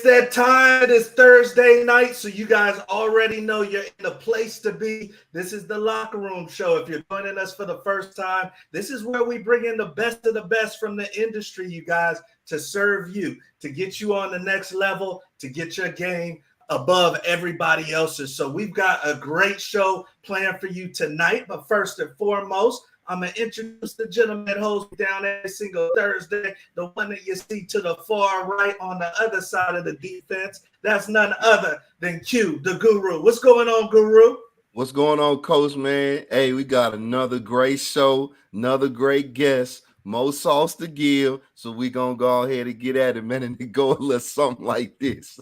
that time. It is Thursday night, so you guys already know you're in the place to be. This is the Locker Room Show. If you're joining us for the first time, this is where we bring in the best of the best from the industry, you guys, to serve you, to get you on the next level, to get your game above everybody else's. So we've got a great show planned for you tonight. But first and foremost, I'm going to introduce the gentleman that holds me down every single Thursday, the one that you see to the far right on the other side of the defense. That's none other than Q, the Guru. What's going on, Guru? What's going on, Coach, man? Hey, we got another great show, another great guest, more sauce to give. So we're going to go ahead and get at it, man, and go a little something like this.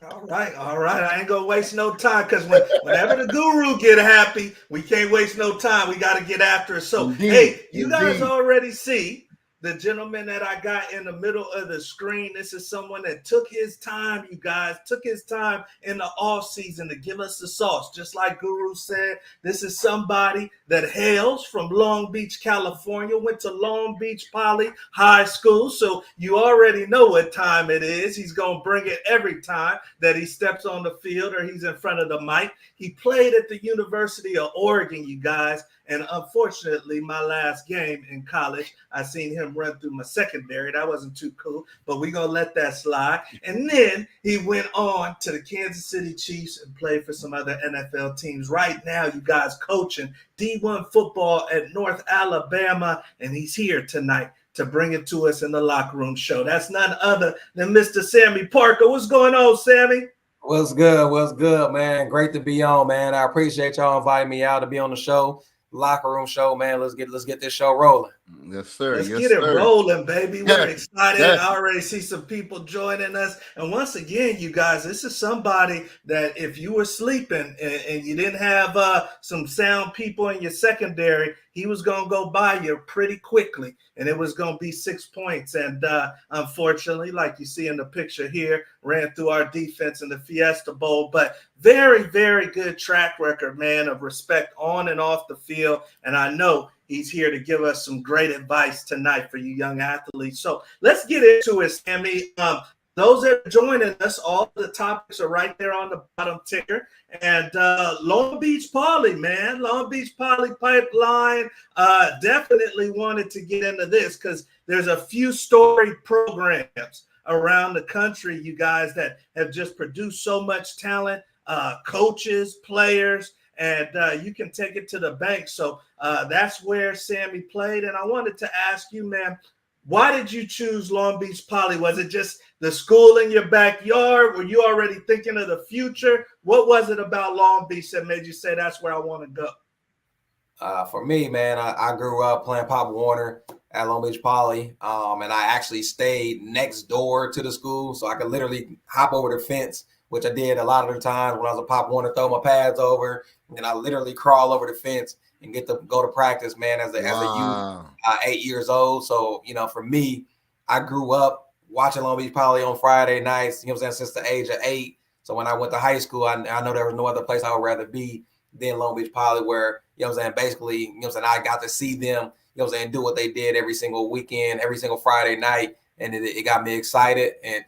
All right. I ain't gonna waste no time because whenever the Guru get happy, we can't waste no time. We got to get after it. So, you guys already see the gentleman that I got in the middle of the screen. This is someone that took his time, you guys, took his time in the off season to give us the sauce. Just like Guru said, this is somebody that hails from Long Beach, California, went to Long Beach Poly High School. So you already know what time it is. He's going to bring it every time that he steps on the field or he's in front of the mic. He played at the University of Oregon, you guys. And unfortunately, my last game in college, I seen him run through my secondary. That wasn't too cool, but we're going to let that slide. And then he went on to the Kansas City Chiefs and played for some other NFL teams. Right now, you guys coaching D1 football at North Alabama, and he's here tonight to bring it to us in the Locker Room Show. That's none other than Mr. Samie Parker. What's going on, Samie? What's good, man? Great to be on, man. I appreciate y'all inviting me out to be on the show. Locker Room Show, man. Let's get this show rolling. Yes, sir. Let's get it rolling, baby. We're excited. I already see some people joining us. And once again, you guys, this is somebody that if you were sleeping and you didn't have some sound people in your secondary, he was going to go by you pretty quickly. And it was going to be 6 points. And unfortunately, like you see in the picture here, ran through our defense in the Fiesta Bowl. But very, very good track record, man, of respect on and off the field. And I know he's here to give us some great advice tonight for you young athletes. So let's get into it, Sammy. Those that are joining us, all the topics are right there on the bottom ticker. And Long Beach Poly, man, Long Beach Poly Pipeline definitely wanted to get into this because there's a few storied programs around the country, you guys, that have just produced so much talent, coaches, players, and you can take it to the bank. So that's where Sammy played. And I wanted to ask you, man, why did you choose Long Beach Poly? Was it just the school in your backyard? Were you already thinking of the future? What was it about Long Beach that made you say that's where I want to go? For me, man, I grew up playing Pop Warner at Long Beach Poly, and I actually stayed next door to the school, so I could literally hop over the fence, which I did a lot of the times when I was a Pop Warner, throw my pads over, and then I literally crawl over the fence and get to go to practice, man, as a youth, 8 years old. So, for me, I grew up watching Long Beach Poly on Friday nights, since the age of 8. So when I went to high school, I know there was no other place I would rather be than Long Beach Poly, where, basically, I got to see them, do what they did every single weekend, every single Friday night. And it got me excited. And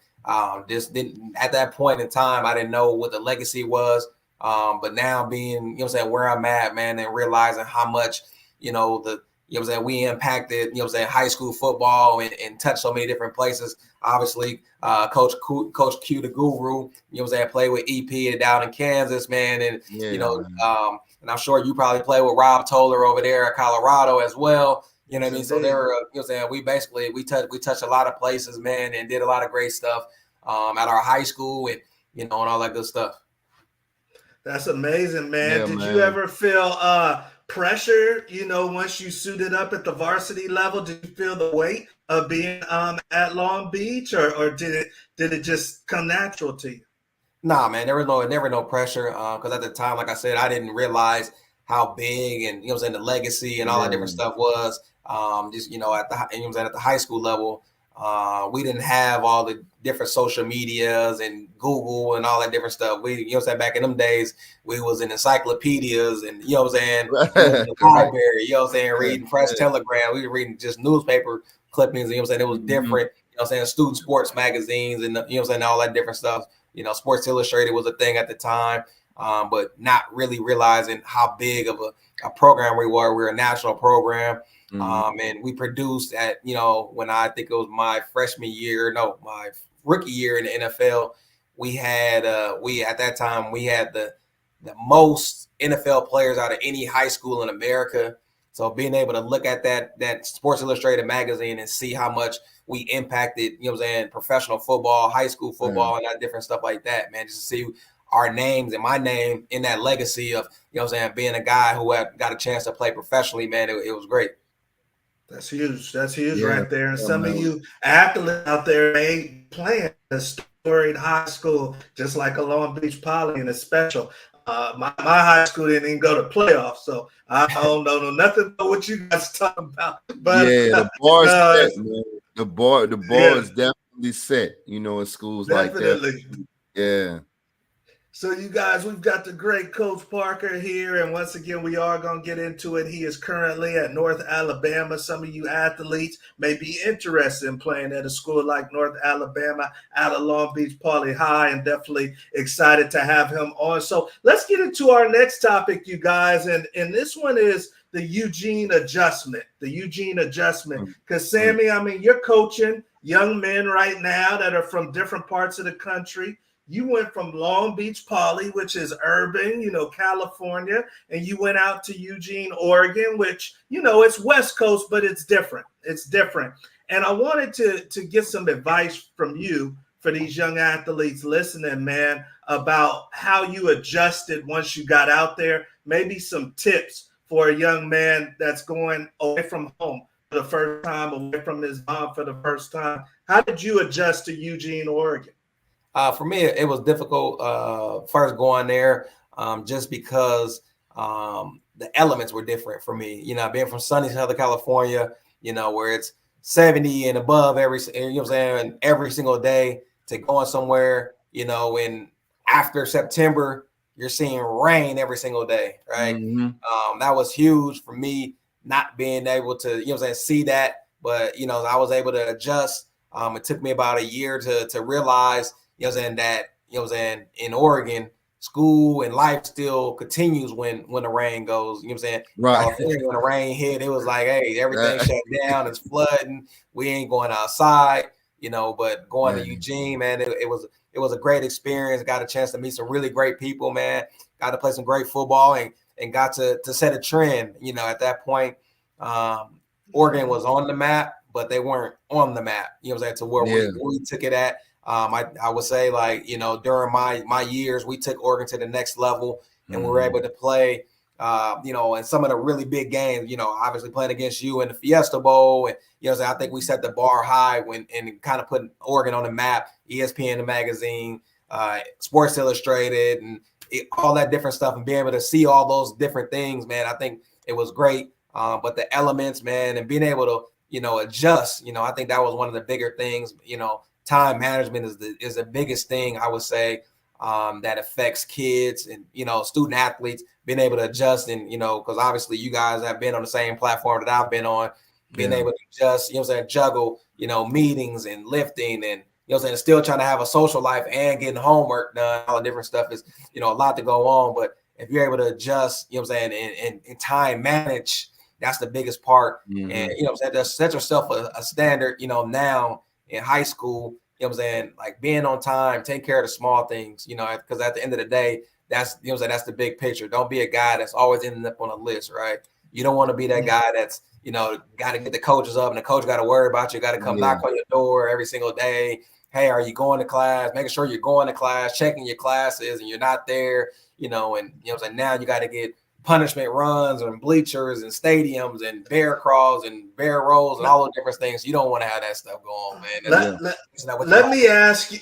just didn't, at that point in time, I didn't know what the legacy was. But now being, where I'm at, man, and realizing how much, we impacted, high school football and touched so many different places. Obviously, Coach Q, the Guru, played with EP down in Kansas, man. And, and I'm sure you probably played with Rob Toller over there at Colorado as well. You know what I mean? So there were, we touched a lot of places, man, and did a lot of great stuff at our high school and, and all that good stuff. That's amazing, man. Did you ever feel pressure, once you suited up at the varsity level? Did you feel the weight of being at Long Beach, or did it just come natural to you? Nah, man, there was never no pressure because at the time, like I said, I didn't realize how big and the legacy and all that different stuff was. At the high school level. We didn't have all the different social medias and Google and all that different stuff. We, back in them days, we was in encyclopedias and, in the library, reading Press Telegram. We were reading just newspaper clippings, it was different, know what I'm saying, student sports magazines and, you know what I'm saying, all that different stuff. You know, Sports Illustrated was a thing at the time, but not really realizing how big of a program we were. We were a national program. And we produced at, you know, when I think it was my my rookie year in the NFL, we had at that time we had the most NFL players out of any high school in America. So being able to look at that Sports Illustrated magazine and see how much we impacted, you know what I'm saying, professional football, high school football, and that different stuff like that, man, just to see our names and my name in that legacy of, you know what I'm saying, being a guy who had got a chance to play professionally, man, it was great. That's huge. That's huge right there. And some of you athletes out there ain't playing a storied high school, just like a Long Beach Poly and a special. My high school didn't even go to playoffs, so I don't know nothing about what you guys talking about. But the bar is set, man. The bar is definitely set, you know, in schools like that. Yeah. So you guys, we've got the great Coach Parker here, and once again, we are going to get into it. He is currently at North Alabama. Some of you athletes may be interested in playing at a school like North Alabama out of Long Beach Poly High, and definitely excited to have him on. So let's get into our next topic, you guys, and this one is the Eugene adjustment. The Eugene adjustment, because Samie, I mean, you're coaching young men right now that are from different parts of the country. You went from Long Beach Poly, which is urban, you know, California, and you went out to Eugene, Oregon, which, you know, it's West Coast, but it's different. It's different. And I wanted to get some advice from you for these young athletes listening, man, about how you adjusted once you got out there, maybe some tips for a young man that's going away from home for the first time, away from his mom for the first time. How did you adjust to Eugene, Oregon? For me, it was difficult first going there, just because the elements were different for me. You know, being from sunny Southern California, you know, where it's 70 and above you know what I'm saying, every single day, to going somewhere, you know, when after September, you're seeing rain every single day, right? That was huge for me, not being able to, you know what I'm saying, see that. But, you know, I was able to adjust. It took me about a year to realize, you know what I'm saying, that, you know what I'm saying, in Oregon, school and life still continues when the rain goes, you know what I'm saying? Right. When the rain hit, it was like, hey, everything shut down, it's flooding, we ain't going outside, you know, but going to Eugene, man, it was a great experience. Got a chance to meet some really great people, man. Got to play some great football and got to set a trend. You know, at that point, Oregon was on the map, but they weren't on the map, you know what I'm saying, to where we took it at. I would say, like, you know, during my years, we took Oregon to the next level, and we were able to play, you know, in some of the really big games, you know, obviously playing against you in the Fiesta Bowl. And, you know, I think we set the bar high and kind of put Oregon on the map, ESPN, the magazine, Sports Illustrated, and all that different stuff, and being able to see all those different things, man, I think it was great. But the elements, man, and being able to, you know, adjust, you know, I think that was one of the bigger things. You know, time management is the biggest thing, I would say, that affects kids and, you know, student athletes, being able to adjust. And, you know, because obviously you guys have been on the same platform that I've been on, being able to just, you know what I'm saying, juggle, you know, meetings and lifting and, you know what I'm saying, still trying to have a social life and getting homework done, all the different stuff is, you know, a lot to go on. But if you're able to adjust, you know what I'm saying, and time manage, that's the biggest part. And, you know what I'm saying, just set yourself a standard, you know, now in high school, you know what I'm saying, like being on time, take care of the small things, you know, because at the end of the day, that's, you know what I'm saying, that's the big picture. Don't be a guy that's always ending up on a list, right? You don't want to be that guy that's, you know, got to get the coaches up and the coach got to worry about you, got to come knock on your door every single day. Hey, are you going to class? Making sure you're going to class, checking your classes, and you're not there, you know, and, you know what I'm saying, now you got to get punishment runs and bleachers and stadiums and bear crawls and bear rolls and all those different things. You don't want to have that stuff go on, man. Let me ask you,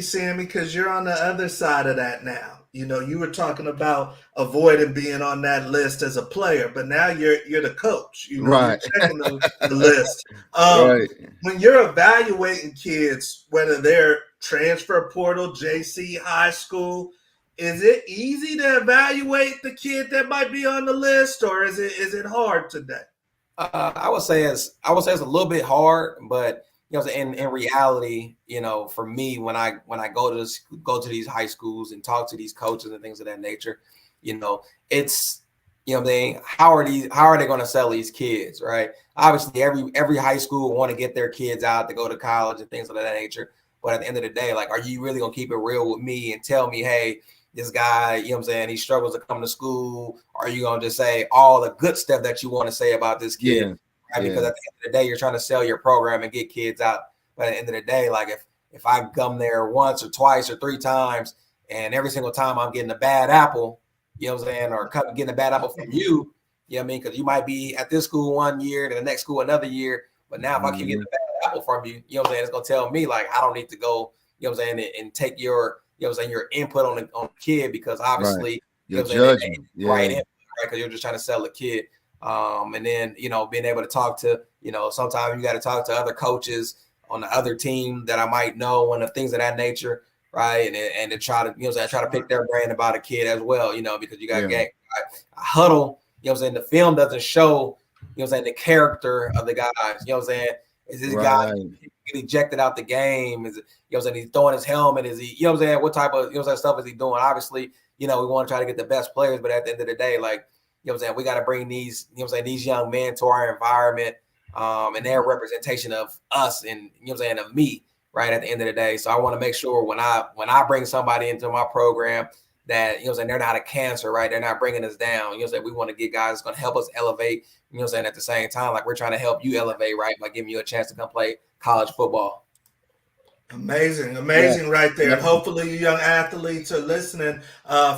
Samie, because you're on the other side of that now. You know, you were talking about avoiding being on that list as a player, but now you're the coach. You know, you're checking the list. When you're evaluating kids, whether they're transfer portal, JC, high school, is it easy to evaluate the kid that might be on the list, or is it hard today? I would say it's a little bit hard, but you know, in reality, you know, for me, when I go to these high schools and talk to these coaches and things of that nature, you know, it's, you know, how are they going to sell these kids, right? Obviously, every high school want to get their kids out to go to college and things of that nature. But at the end of the day, like, are you really gonna keep it real with me and tell me, hey, this guy, you know what I'm saying, he struggles to come to school? Or are you gonna just say all the good stuff that you want to say about this kid? Yeah. Right? Because at the end of the day, you're trying to sell your program and get kids out. But at the end of the day, like if I come there once or twice or three times and every single time I'm getting a bad apple, you know what I'm saying, or getting a bad apple from you, you know what I mean? Because you might be at this school one year, to the next school another year. But now if I keep getting a bad apple from you, you know what I'm saying, it's gonna tell me like I don't need to go, you know what I'm saying, and take your, you know what I'm saying, your input on the kid, because obviously your judgment, right, because you're just trying to sell a kid. And then, you know, being able to talk to, you know, sometimes you got to talk to other coaches on the other team that I might know and the things of that nature, right? And to try to, you know, try to pick their brain about a kid as well, you know, because you got a huddle, you know what I'm saying, the film doesn't show, you know what I'm saying, the character of the guys, you know what I'm saying? Is this guy get ejected out the game? Is it, you know what I'm saying, he's throwing his helmet? Is he, you know what I'm saying, what type of, you know what I'm saying, stuff is he doing? Obviously, you know, we want to try to get the best players, but at the end of the day, like, you know what I'm saying, we got to bring these, you know what I'm saying, these young men to our environment, and their representation of us and, you know what I'm saying, of me, right, at the end of the day. So I want to make sure when I bring somebody into my program that, you know what I'm saying, they're not a cancer, right? They're not bringing us down. You know what I'm saying? We want to get guys that's going to help us elevate, you know what I'm saying, at the same time, like we're trying to help you elevate, right, by giving you a chance to come play college football. Amazing right there. And hopefully you young athletes are listening.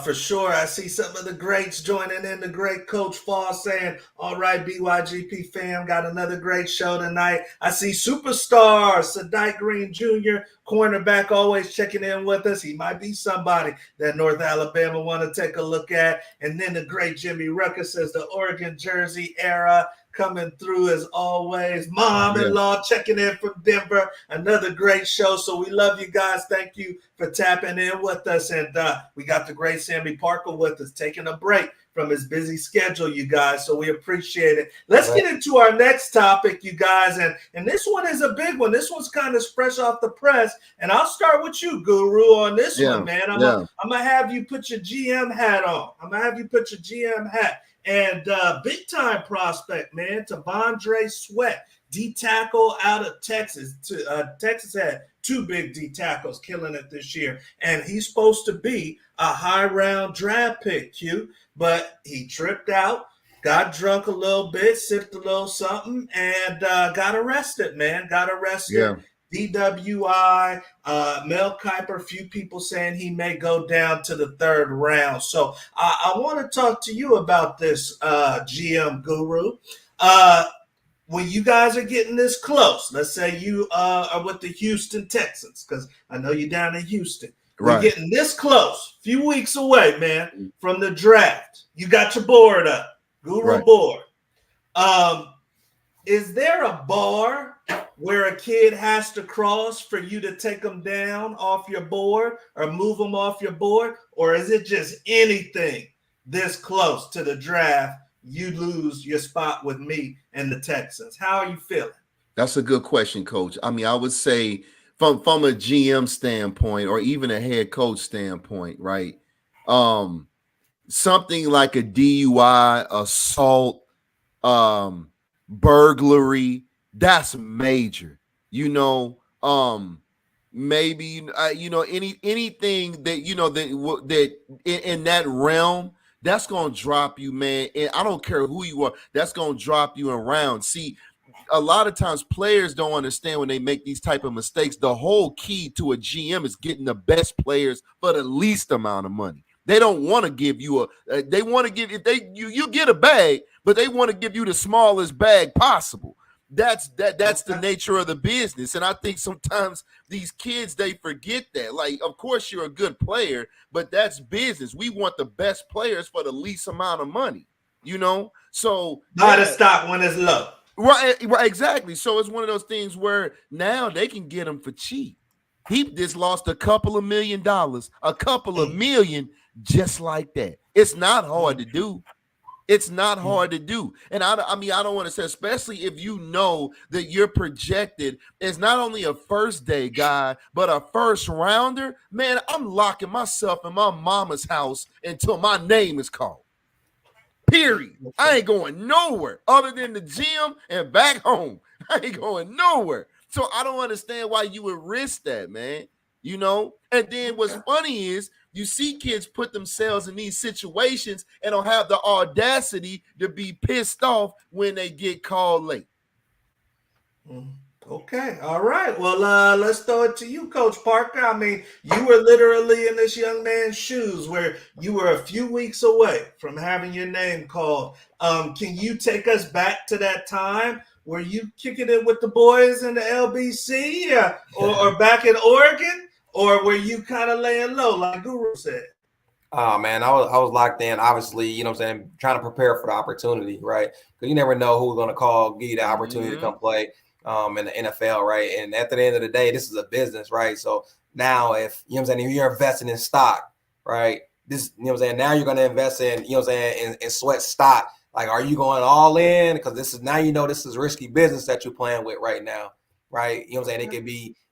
For sure, I see some of the greats joining in. The great Coach Fall saying, all right, BYGP fam, got another great show tonight. I see superstar Sadike Green Jr., cornerback, always checking in with us. He might be somebody that North Alabama want to take a look at. And then the great Jimmy Rucker says the Oregon Jersey era coming through as always. Mom-in-law checking in from Denver. Another great show. So we love you guys. Thank you for tapping in with us. And we got the great Samie Parker with us, taking a break from his busy schedule, you guys. So we appreciate it. Let's get into our next topic, you guys. And this one is a big one. This one's kind of fresh off the press. And I'll start with you, Guru, on this one, man. I'm going to have you put your GM hat on. And big time prospect, man, T'Vondre Sweat, D tackle out of Texas. Texas had two big D tackles killing it this year, and he's supposed to be a high round draft pick, Q. But he tripped out, got drunk a little bit, sipped a little something, and got arrested, man. Yeah. DWI, Mel Kiper, few people saying he may go down to the third round. So I want to talk to you about this, GM Guru. When you guys are getting this close, let's say you are with the Houston Texans, because I know you're down in Houston. We're getting this close, few weeks away, man, from the draft. You got your board up, Guru board. Is there a bar where a kid has to cross for you to take them down off your board or move them off your board? Or is it just anything this close to the draft, you lose your spot with me and the Texans? How are you feeling? That's a good question, Coach. I mean, I would say from a GM standpoint or even a head coach standpoint, right? Something like a DUI, assault, burglary, that's major. You know, maybe anything that that in that realm, that's gonna drop you, man. And I don't care who you are, that's gonna drop you around. See, a lot of times players don't understand when they make these type of mistakes. The whole key to a GM is getting the best players for the least amount of money. They don't want to give you they want to give, if you get a bag, but they want to give you the smallest bag possible. That's the nature of the business. And I think sometimes these kids, they forget that. Like, of course you're a good player, but that's business. We want the best players for the least amount of money, you know? So buy the stock when it's low. Right, exactly. So it's one of those things where now they can get him for cheap. He just lost a couple of $1 million, a couple of million, just like that. It's not hard to do. It's not hard to do. And I mean, I don't want to say, especially if you know that you're projected as not only a first day guy, but a first rounder. Man, I'm locking myself in my mama's house until my name is called. Period. I ain't going nowhere other than the gym and back home. I ain't going nowhere. So I don't understand why you would risk that, man. You know? And then what's funny is you see kids put themselves in these situations and don't have the audacity to be pissed off when they get called late. Okay, all right. Well, let's throw it to you, Coach Parker. I mean, you were literally in this young man's shoes where you were a few weeks away from having your name called. Can you take us back to that time? Were you kicking it with the boys in the LBC or back in Oregon? Or were you kind of laying low, like Guru said? Oh man, I was locked in. Obviously, you know what I'm saying, trying to prepare for the opportunity, right? Because you never know who's going to call, give you the opportunity to come play in the NFL, right? And at the end of the day, this is a business, right? So now, if you know what I'm saying, if you're investing in stock, right? This, you know what I'm saying, now you're going to invest in, you know what I'm saying, in sweat stock. Like, are you going all in? Because this is now, you know, this is risky business that you're playing with right now, right? You know what I'm saying?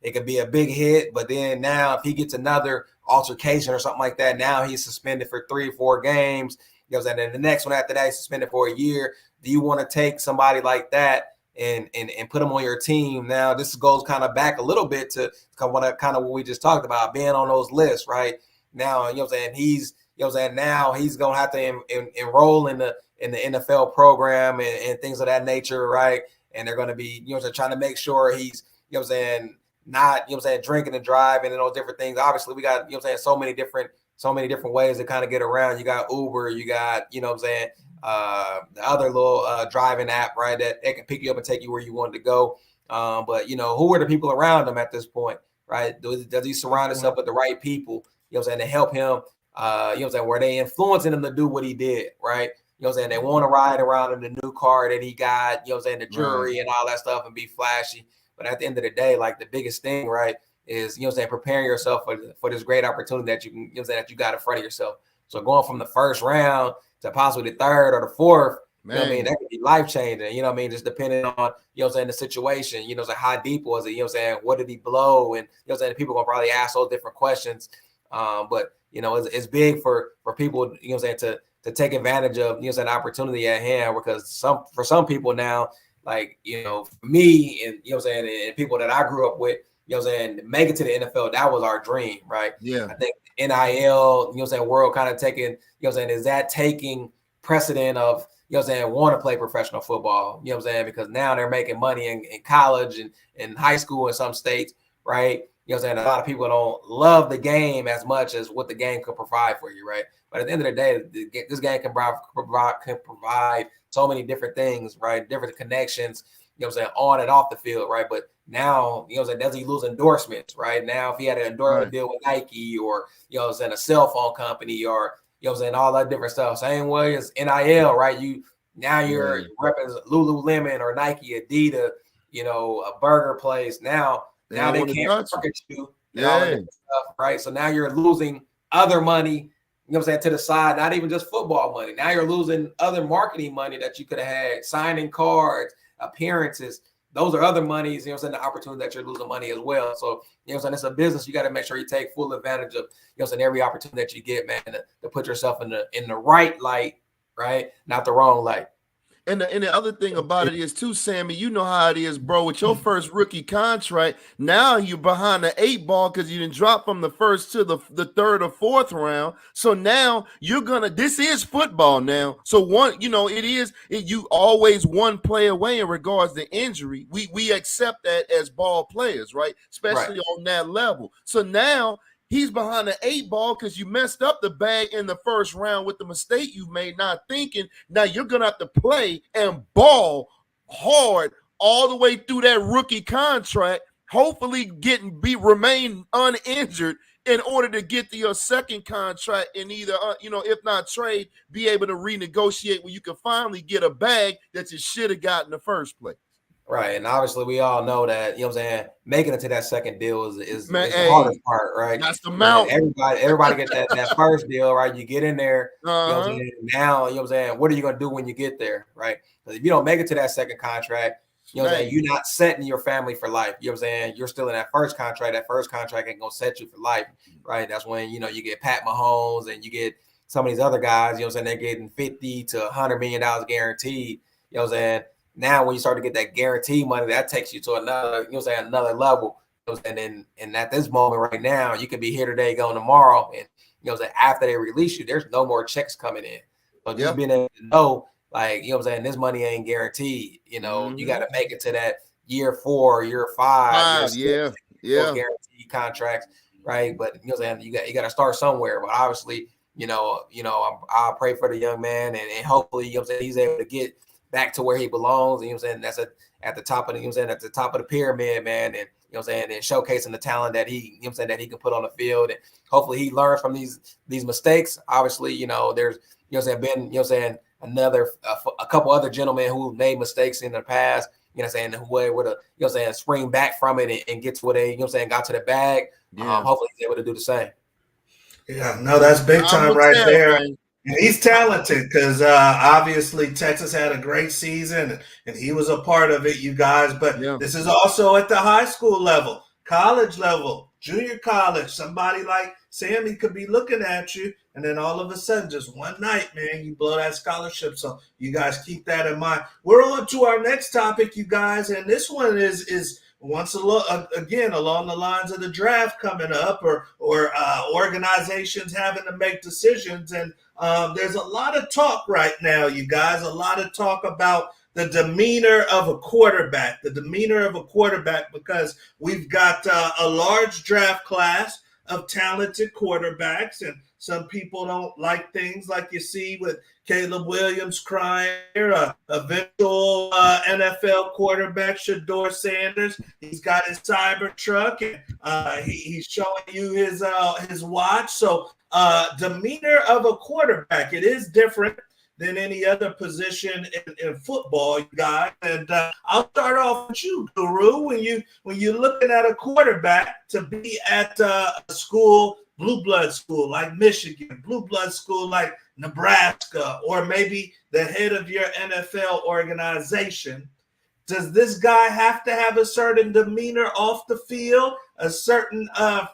It could be a big hit, but then now if he gets another altercation or something like that, now he's suspended for 3 or 4 games. You know what I'm saying? And the next one after that, he's suspended for a year. Do you want to take somebody like that and put them on your team? Now, this goes kind of back a little bit to kind of what we just talked about, being on those lists, right? Now, you know what I'm saying? He's, you know what I'm saying, now he's going to have to enroll in the NFL program and things of that nature, right? And they're going to be, you know what I'm saying, trying to make sure he's, you know what I'm saying, not, you know what I'm saying, drinking and driving and those different things. Obviously, we got, you know what I'm saying, so many different ways to kind of get around. You got Uber, you got, you know what I'm saying, the other little driving app, right, that they can pick you up and take you where you want to go. But, you know, who are the people around him at this point, right? Does he surround himself with the right people, you know what I'm saying, to help him, you know what I'm saying, where they influencing him to do what he did, right? You know what I'm saying? They want to ride around in the new car that he got, you know what I'm saying, the jewelry and all that stuff and be flashy. But at the end of the day, like the biggest thing, right, is, you know what I'm saying, preparing yourself for this great opportunity that you can, you know what I'm saying, that you got in front of yourself. So going from the first round to possibly the third or the fourth, you know what I mean, that could be life changing, you know what I mean, just depending on, you know what I'm saying, the situation, you know, so how deep was it, you know what I'm saying, what did he blow? And, you know what I'm saying, people are going to probably ask those different questions. But, you know, it's big for people, you know what I'm saying, to take advantage of, you know what I'm saying, opportunity at hand, because for some people now, like, you know, for me and, you know what I'm saying, and people that I grew up with, you know what I'm saying, make it to the NFL, that was our dream, right? Yeah. I think NIL, you know what I'm saying, world kind of taking, you know what I'm saying, is that taking precedent of, you know what I'm saying, want to play professional football, you know what I'm saying, because now they're making money in college and in high school in some states, right? You know what I'm saying, a lot of people don't love the game as much as what the game could provide for you, right? But at the end of the day, this game can provide so many different things, right? Different connections, you know what I'm saying, on and off the field, right? But now, you know what I'm saying, does he lose endorsements, right? Now, if he had an endorsement deal with Nike or, you know what I'm saying, a cell phone company or, you know what I'm saying, all that different stuff. Same way as NIL, right? You're repping Lululemon or Nike, Adidas, you know, a burger place. Now they can't market you and all that different stuff, right? So now you're losing other money, you know what I'm saying, to the side, not even just football money. Now you're losing other marketing money that you could have had, signing cards, appearances. Those are other monies, you know what I'm saying, the opportunity that you're losing money as well. So, you know what I'm saying, it's a business. You got to make sure you take full advantage of, you know what I'm saying, every opportunity that you get, man, to put yourself in the right light, right? Not the wrong light. And the other thing about it is too, Sammy, you know how it is, bro. With your first rookie contract, now you're behind the 8 ball because you didn't drop from the first to the third or fourth round. So now this is football now. So you always one play away in regards to injury. We accept that as ball players, right? Especially on that level. So now he's behind the 8 ball because you messed up the bag in the first round with the mistake you made, not thinking. Now you're going to have to play and ball hard all the way through that rookie contract, hopefully remain uninjured in order to get to your second contract and either, if not trade, be able to renegotiate where you can finally get a bag that you should have got in the first place. Right. And obviously we all know that, you know what I'm saying, making it to that second deal is Man, the hardest part, right? that's the You know, mountain. everybody get that first deal, right? You get in there, you know what I'm Uh-huh. saying? Now, you know what I'm saying, what are you gonna do when you get there, right? Because if you don't make it to that second contract, you know what I'm saying, you're not setting your family for life. You know what I'm saying? You're still in that first contract. That first contract ain't gonna set you for life, right? That's when, you know, you get Pat Mahomes and you get some of these other guys, you know what I'm saying, they're getting $50 to $100 million guaranteed. You know what I'm saying? Now, when you start to get that guarantee money, that takes you to another, you know, say another level. And at this moment right now, you can be here today, going tomorrow, and you know, after they release you, there's no more checks coming in. So just being able to know, like, you know, what I'm saying, this money ain't guaranteed. You know, you got to make it to that year 4, year 5, year 6, those guaranteed contracts, right? But you know, what I'm saying, you got to start somewhere. But obviously, I'll pray for the young man, and hopefully, you know, what I'm saying, he's able to get back to where he belongs. And, you know what I'm saying, that's at the top of the, you know what I'm saying, at the top of the pyramid, man. And, you know what I'm saying, and showcasing the talent that he, you know what I'm saying, that he can put on the field. And hopefully he learns from these mistakes. Obviously, you know, there's, you know what I'm saying, been, you know what I'm saying, a couple other gentlemen who made mistakes in the past, you know what I'm saying, who were to, you know what I'm saying, spring back from it and get to where they, you know what I'm saying, got to the bag. Hopefully he's able to do the same. Yeah, no, that's big time right there. And he's talented because obviously Texas had a great season and he was a part of it, you guys. But this is also at the high school level, college level, junior college. Somebody like Samie could be looking at you, and then all of a sudden, just one night, man, you blow that scholarship. So you guys keep that in mind. We're on to our next topic, you guys, and this one is once again along the lines of the draft coming up, or organizations having to make decisions. And there's a lot of talk right now, you guys, a lot of talk about the demeanor of a quarterback, because we've got a large draft class of talented quarterbacks, and some people don't like things like you see with Caleb Williams crying, eventual NFL quarterback Shador Sanders. He's got his cyber truck, and he's showing you his watch. So demeanor of a quarterback, it is different than any other position in football, you guys. And I'll start off with you, Guru. When you're looking at a quarterback to be at a school, blue blood school like Michigan, blue blood school like Nebraska, or maybe the head of your NFL organization, does this guy have to have a certain demeanor off the field, a certain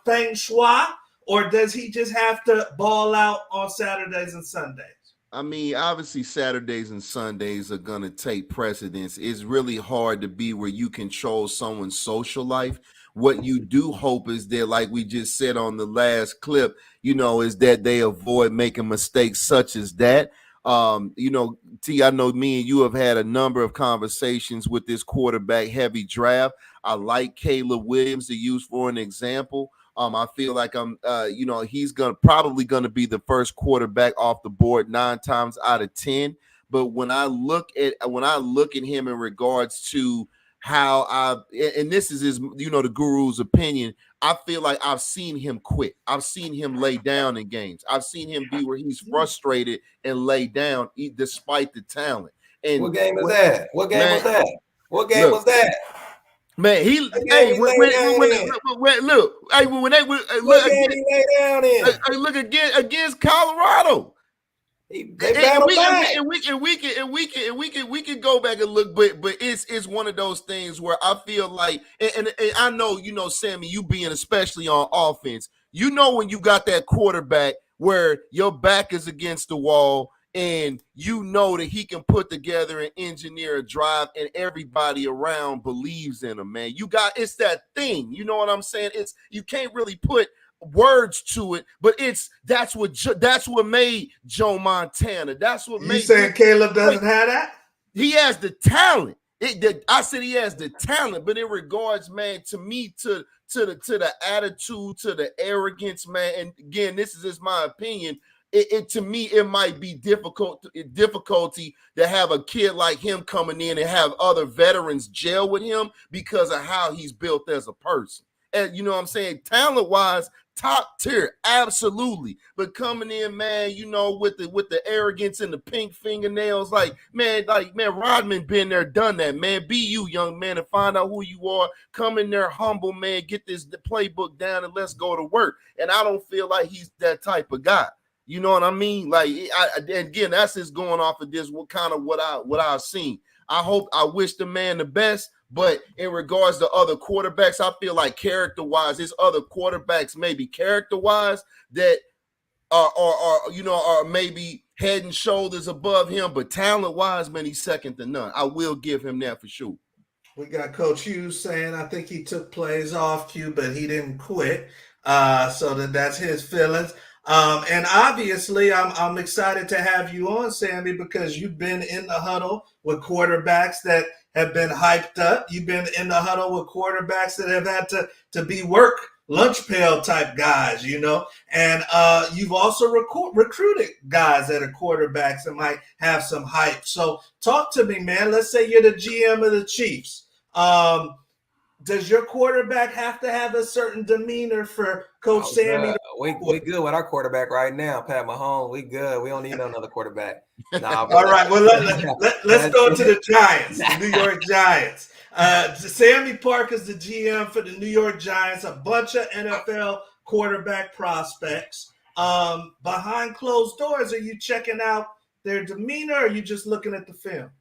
feng shui, or does he just have to ball out on Saturdays and Sundays? I mean, obviously Saturdays and Sundays are going to take precedence. It's really hard to be where you control someone's social life. What you do hope is that, like we just said on the last clip, you know, is that they avoid making mistakes such as that. You know, T, I know me and you have had a number of conversations with this quarterback heavy draft. I like Caleb Williams to use for an example. I feel like you know, he's probably gonna be the first quarterback off the board 9 times out of 10. But when I look at him in regards to how and this is his, you know, the guru's opinion, I feel like I've seen him quit. I've seen him lay down in games. I've seen him be where he's frustrated and lay down despite the talent. And what game is that? What game was that? What game was that? Man, look, look against Colorado. We can go back and look, but it's one of those things where I feel like, and I know, you know, Sammy, you being especially on offense, you know, when you got that quarterback where your back is against the wall, and you know that he can put together and engineer a drive, and everybody around believes in him, man. It's that thing, you know what I'm saying? You can't really put words to it, but that's what made Joe Montana. That's what made. You saying Caleb doesn't have that? He has the talent. I said he has the talent, but in regards, man, to me, to the attitude, to the arrogance, man. And again, this is just my opinion. To me, it might be difficulty to have a kid like him coming in and have other veterans gel with him because of how he's built as a person. And you know what I'm saying? Talent-wise, top tier, absolutely. But coming in, man, you know, with the arrogance and the pink fingernails, like man, Rodman been there, done that, man. Be you, young man, and find out who you are. Come in there humble, man. Get the playbook down and let's go to work. And I don't feel like he's that type of guy. You know what I mean? Like, again, that's just going off of this. What I've seen. I wish the man the best. But in regards to other quarterbacks, I feel like character-wise, there's other quarterbacks maybe character-wise that are maybe head and shoulders above him, but talent-wise, man, he's second to none. I will give him that for sure. We got Coach Hughes saying, I think he took plays off cue, but he didn't quit. So that's his feelings. And obviously, I'm excited to have you on, Sammy, because you've been in the huddle with quarterbacks that have been hyped up. You've been in the huddle with quarterbacks that have had to be lunch pail type guys, you know. And you've also recruited guys that are quarterbacks that might have some hype. So talk to me, man. Let's say you're the GM of the Chiefs. Does your quarterback have to have a certain demeanor for Coach Sammy? We good with our quarterback right now, Pat Mahomes. We good. We don't need another quarterback. All right. Well, let's go to the Giants, the New York Giants. Samie Parker is the GM for the New York Giants, a bunch of NFL quarterback prospects. Behind closed doors, are you checking out their demeanor, or are you just looking at the film?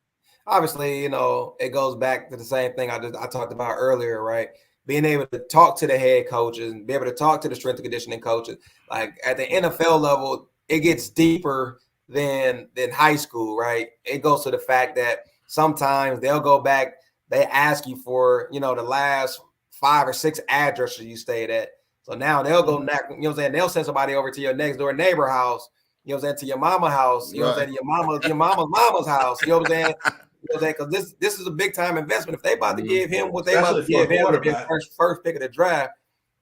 Obviously, you know, it goes back to the same thing I talked about earlier, right? Being able to talk to the head coaches and be able to talk to the strength and conditioning coaches. Like at the NFL level, it gets deeper than high school, right? It goes to the fact that sometimes they'll go back, they ask you for, you know, the last 5 or 6 addresses you stayed at. So now they'll go, you know what I'm saying? They'll send somebody over to your next door neighbor house, you know what I'm saying, to your mama's house, you know what I'm saying, your mama's mama's house, you know what I'm saying? You know, because this is a big time investment. If they about to give him what they about to give him, first pick of the draft,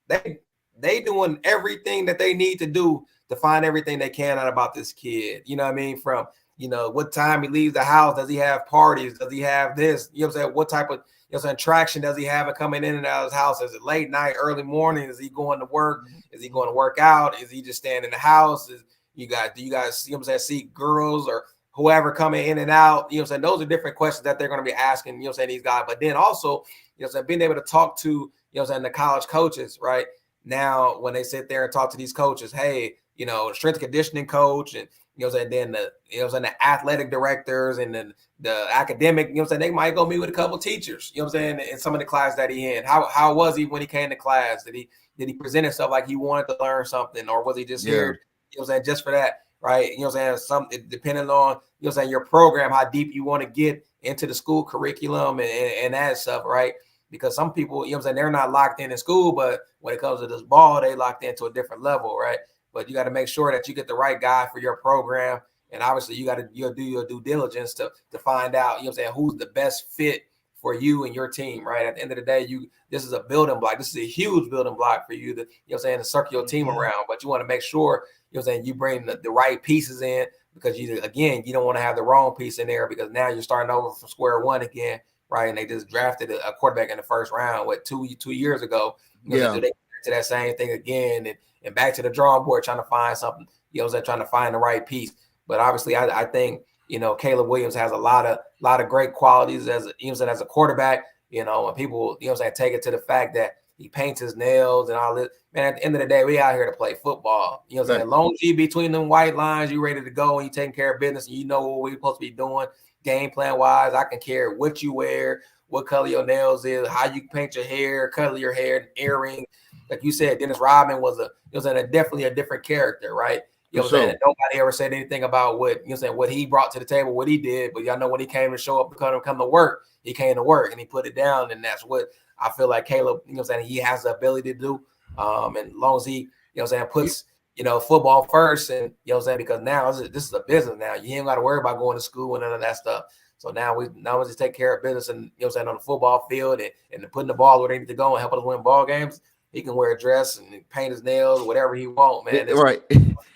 they doing everything that they need to do to find everything they can out about this kid. You know what I mean? From, you know, what time he leaves the house, does he have parties? Does he have this? You know what I'm saying? What type of, you know what I'm saying, traction does he have coming in and out of his house? Is it late night, early morning? Is he going to work? Is he going to work out? Is he just staying in the house? Do you guys, you know what I'm saying, see girls or whoever coming in and out, you know what I'm saying? Those are different questions that they're going to be asking, you know what I'm saying, these guys. But then also, you know what I'm saying, being able to talk to, you know what I'm saying, the college coaches, right? Now, when they sit there and talk to these coaches, hey, you know, strength and conditioning coach and, you know what I'm saying, then the, you know what I'm saying, the athletic directors and then the academic, you know what I'm saying, they might go meet with a couple of teachers, you know what I'm saying, in some of the class that he in. How was he when he came to class? Did he present himself like he wanted to learn something, or was he just here, you know what I'm saying, just for that? Right, you know what I'm saying, depending on, you know what I'm saying, your program, how deep you want to get into the school curriculum and that stuff, right? Because some people, you know what I'm saying, they're not locked in school, but when it comes to this ball, they locked into a different level, right? But you got to make sure that you get the right guy for your program, and obviously you'll do your due diligence to find out, you know what I'm saying, who's the best fit for you and your team, right? At the end of the day, this is a building block. This is a huge building block for you to, you know what I'm saying, to circle your team around, but you want to make sure, you know what I'm saying, you bring the right pieces in, because you don't want to have the wrong piece in there, because now you're starting over from square one again, right? And they just drafted a quarterback in the first round, two years ago. You know, they to that same thing again and back to the drawing board trying to find something, you know what I'm saying, trying to find the right piece. But obviously I think, you know, Caleb Williams has a lot of great qualities as a, you know what I'm saying, as a quarterback, you know, and people, you know what I'm saying, take it to the fact that he paints his nails and all this. Man, at the end of the day, we out here to play football. You know what I'm saying? As long as you between them white lines, you ready to go and you taking care of business and you know what we're supposed to be doing game plan wise. I can care what you wear, what color your nails is, how you paint your hair, color your hair, earrings. Like you said, Dennis Rodman was definitely a different character, right? You know what I'm saying? Nobody ever said anything about what, you know what I'm saying, what he brought to the table, what he did. But y'all know when he came to show up, come to work, he came to work and he put it down. And that's what I feel like Caleb, you know what I'm saying, he has the ability to do. And as long as he, you know what I'm saying, puts, you know, football first, and you know what I'm saying, because now this is a business now. You ain't got to worry about going to school and none of that stuff. So now we just take care of business, and you know what I'm saying, on the football field and putting the ball where they need to go and help us win ball games. He can wear a dress and paint his nails, whatever he want, man. Right.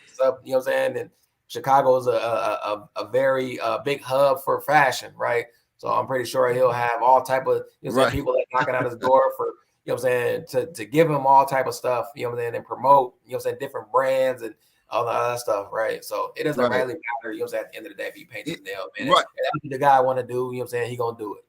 Stuff, you know what I'm saying? And Chicago is a very big hub for fashion, right? So I'm pretty sure he'll have all type of, you know, people that knocking on his door for, you know what I'm saying, to give him all type of stuff, you know what I'm saying, and promote, you know what I'm saying, different brands and all the other stuff, right? So it doesn't really matter, you know what I'm saying, at the end of the day, if he paints his nail, man. Right. If that's what the guy want to do, you know what I'm saying, he gonna do it.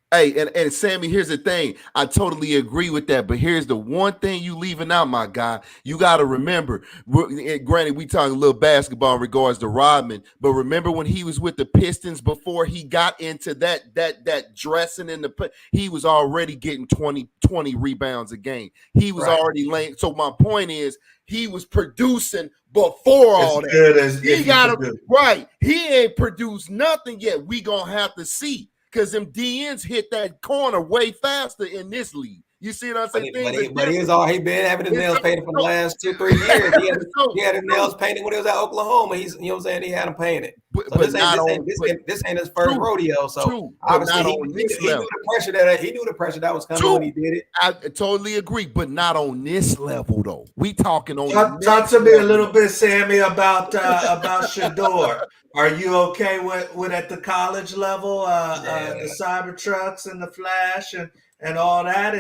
Hey, and Sammy, here's the thing. I totally agree with that. But here's the one thing you leaving out, my guy. You got to remember, granted, we talking a little basketball in regards to Rodman, but remember when he was with the Pistons before he got into that dressing in the, he was already getting 20 rebounds a game. He was already laying. So my point is, he was producing before all that. Good as he got right. He ain't produced nothing yet. We gonna have to see. Because them DNs hit that corner way faster in this league. You see what I'm saying? But he been having his nails painted for the last 2-3 years. He had his nails painted when he was at Oklahoma. He's, you know what I'm saying? He had them painted. So this ain't his first rodeo. So obviously he knew the pressure that was coming when he did it. I totally agree, but not on this level though. We talking on talk to me a little bit, Sammy, about Shedeur. Are you okay with at the college level, the Cybertrucks and the Flash and all that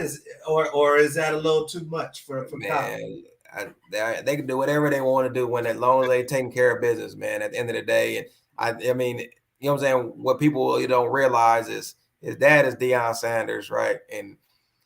or is that a little too much for college? They can do whatever they want to do as long as they taking care of business, man. At the end of the day, and I mean, you know what I'm saying. What people don't realize is his dad is Deion Sanders, right? And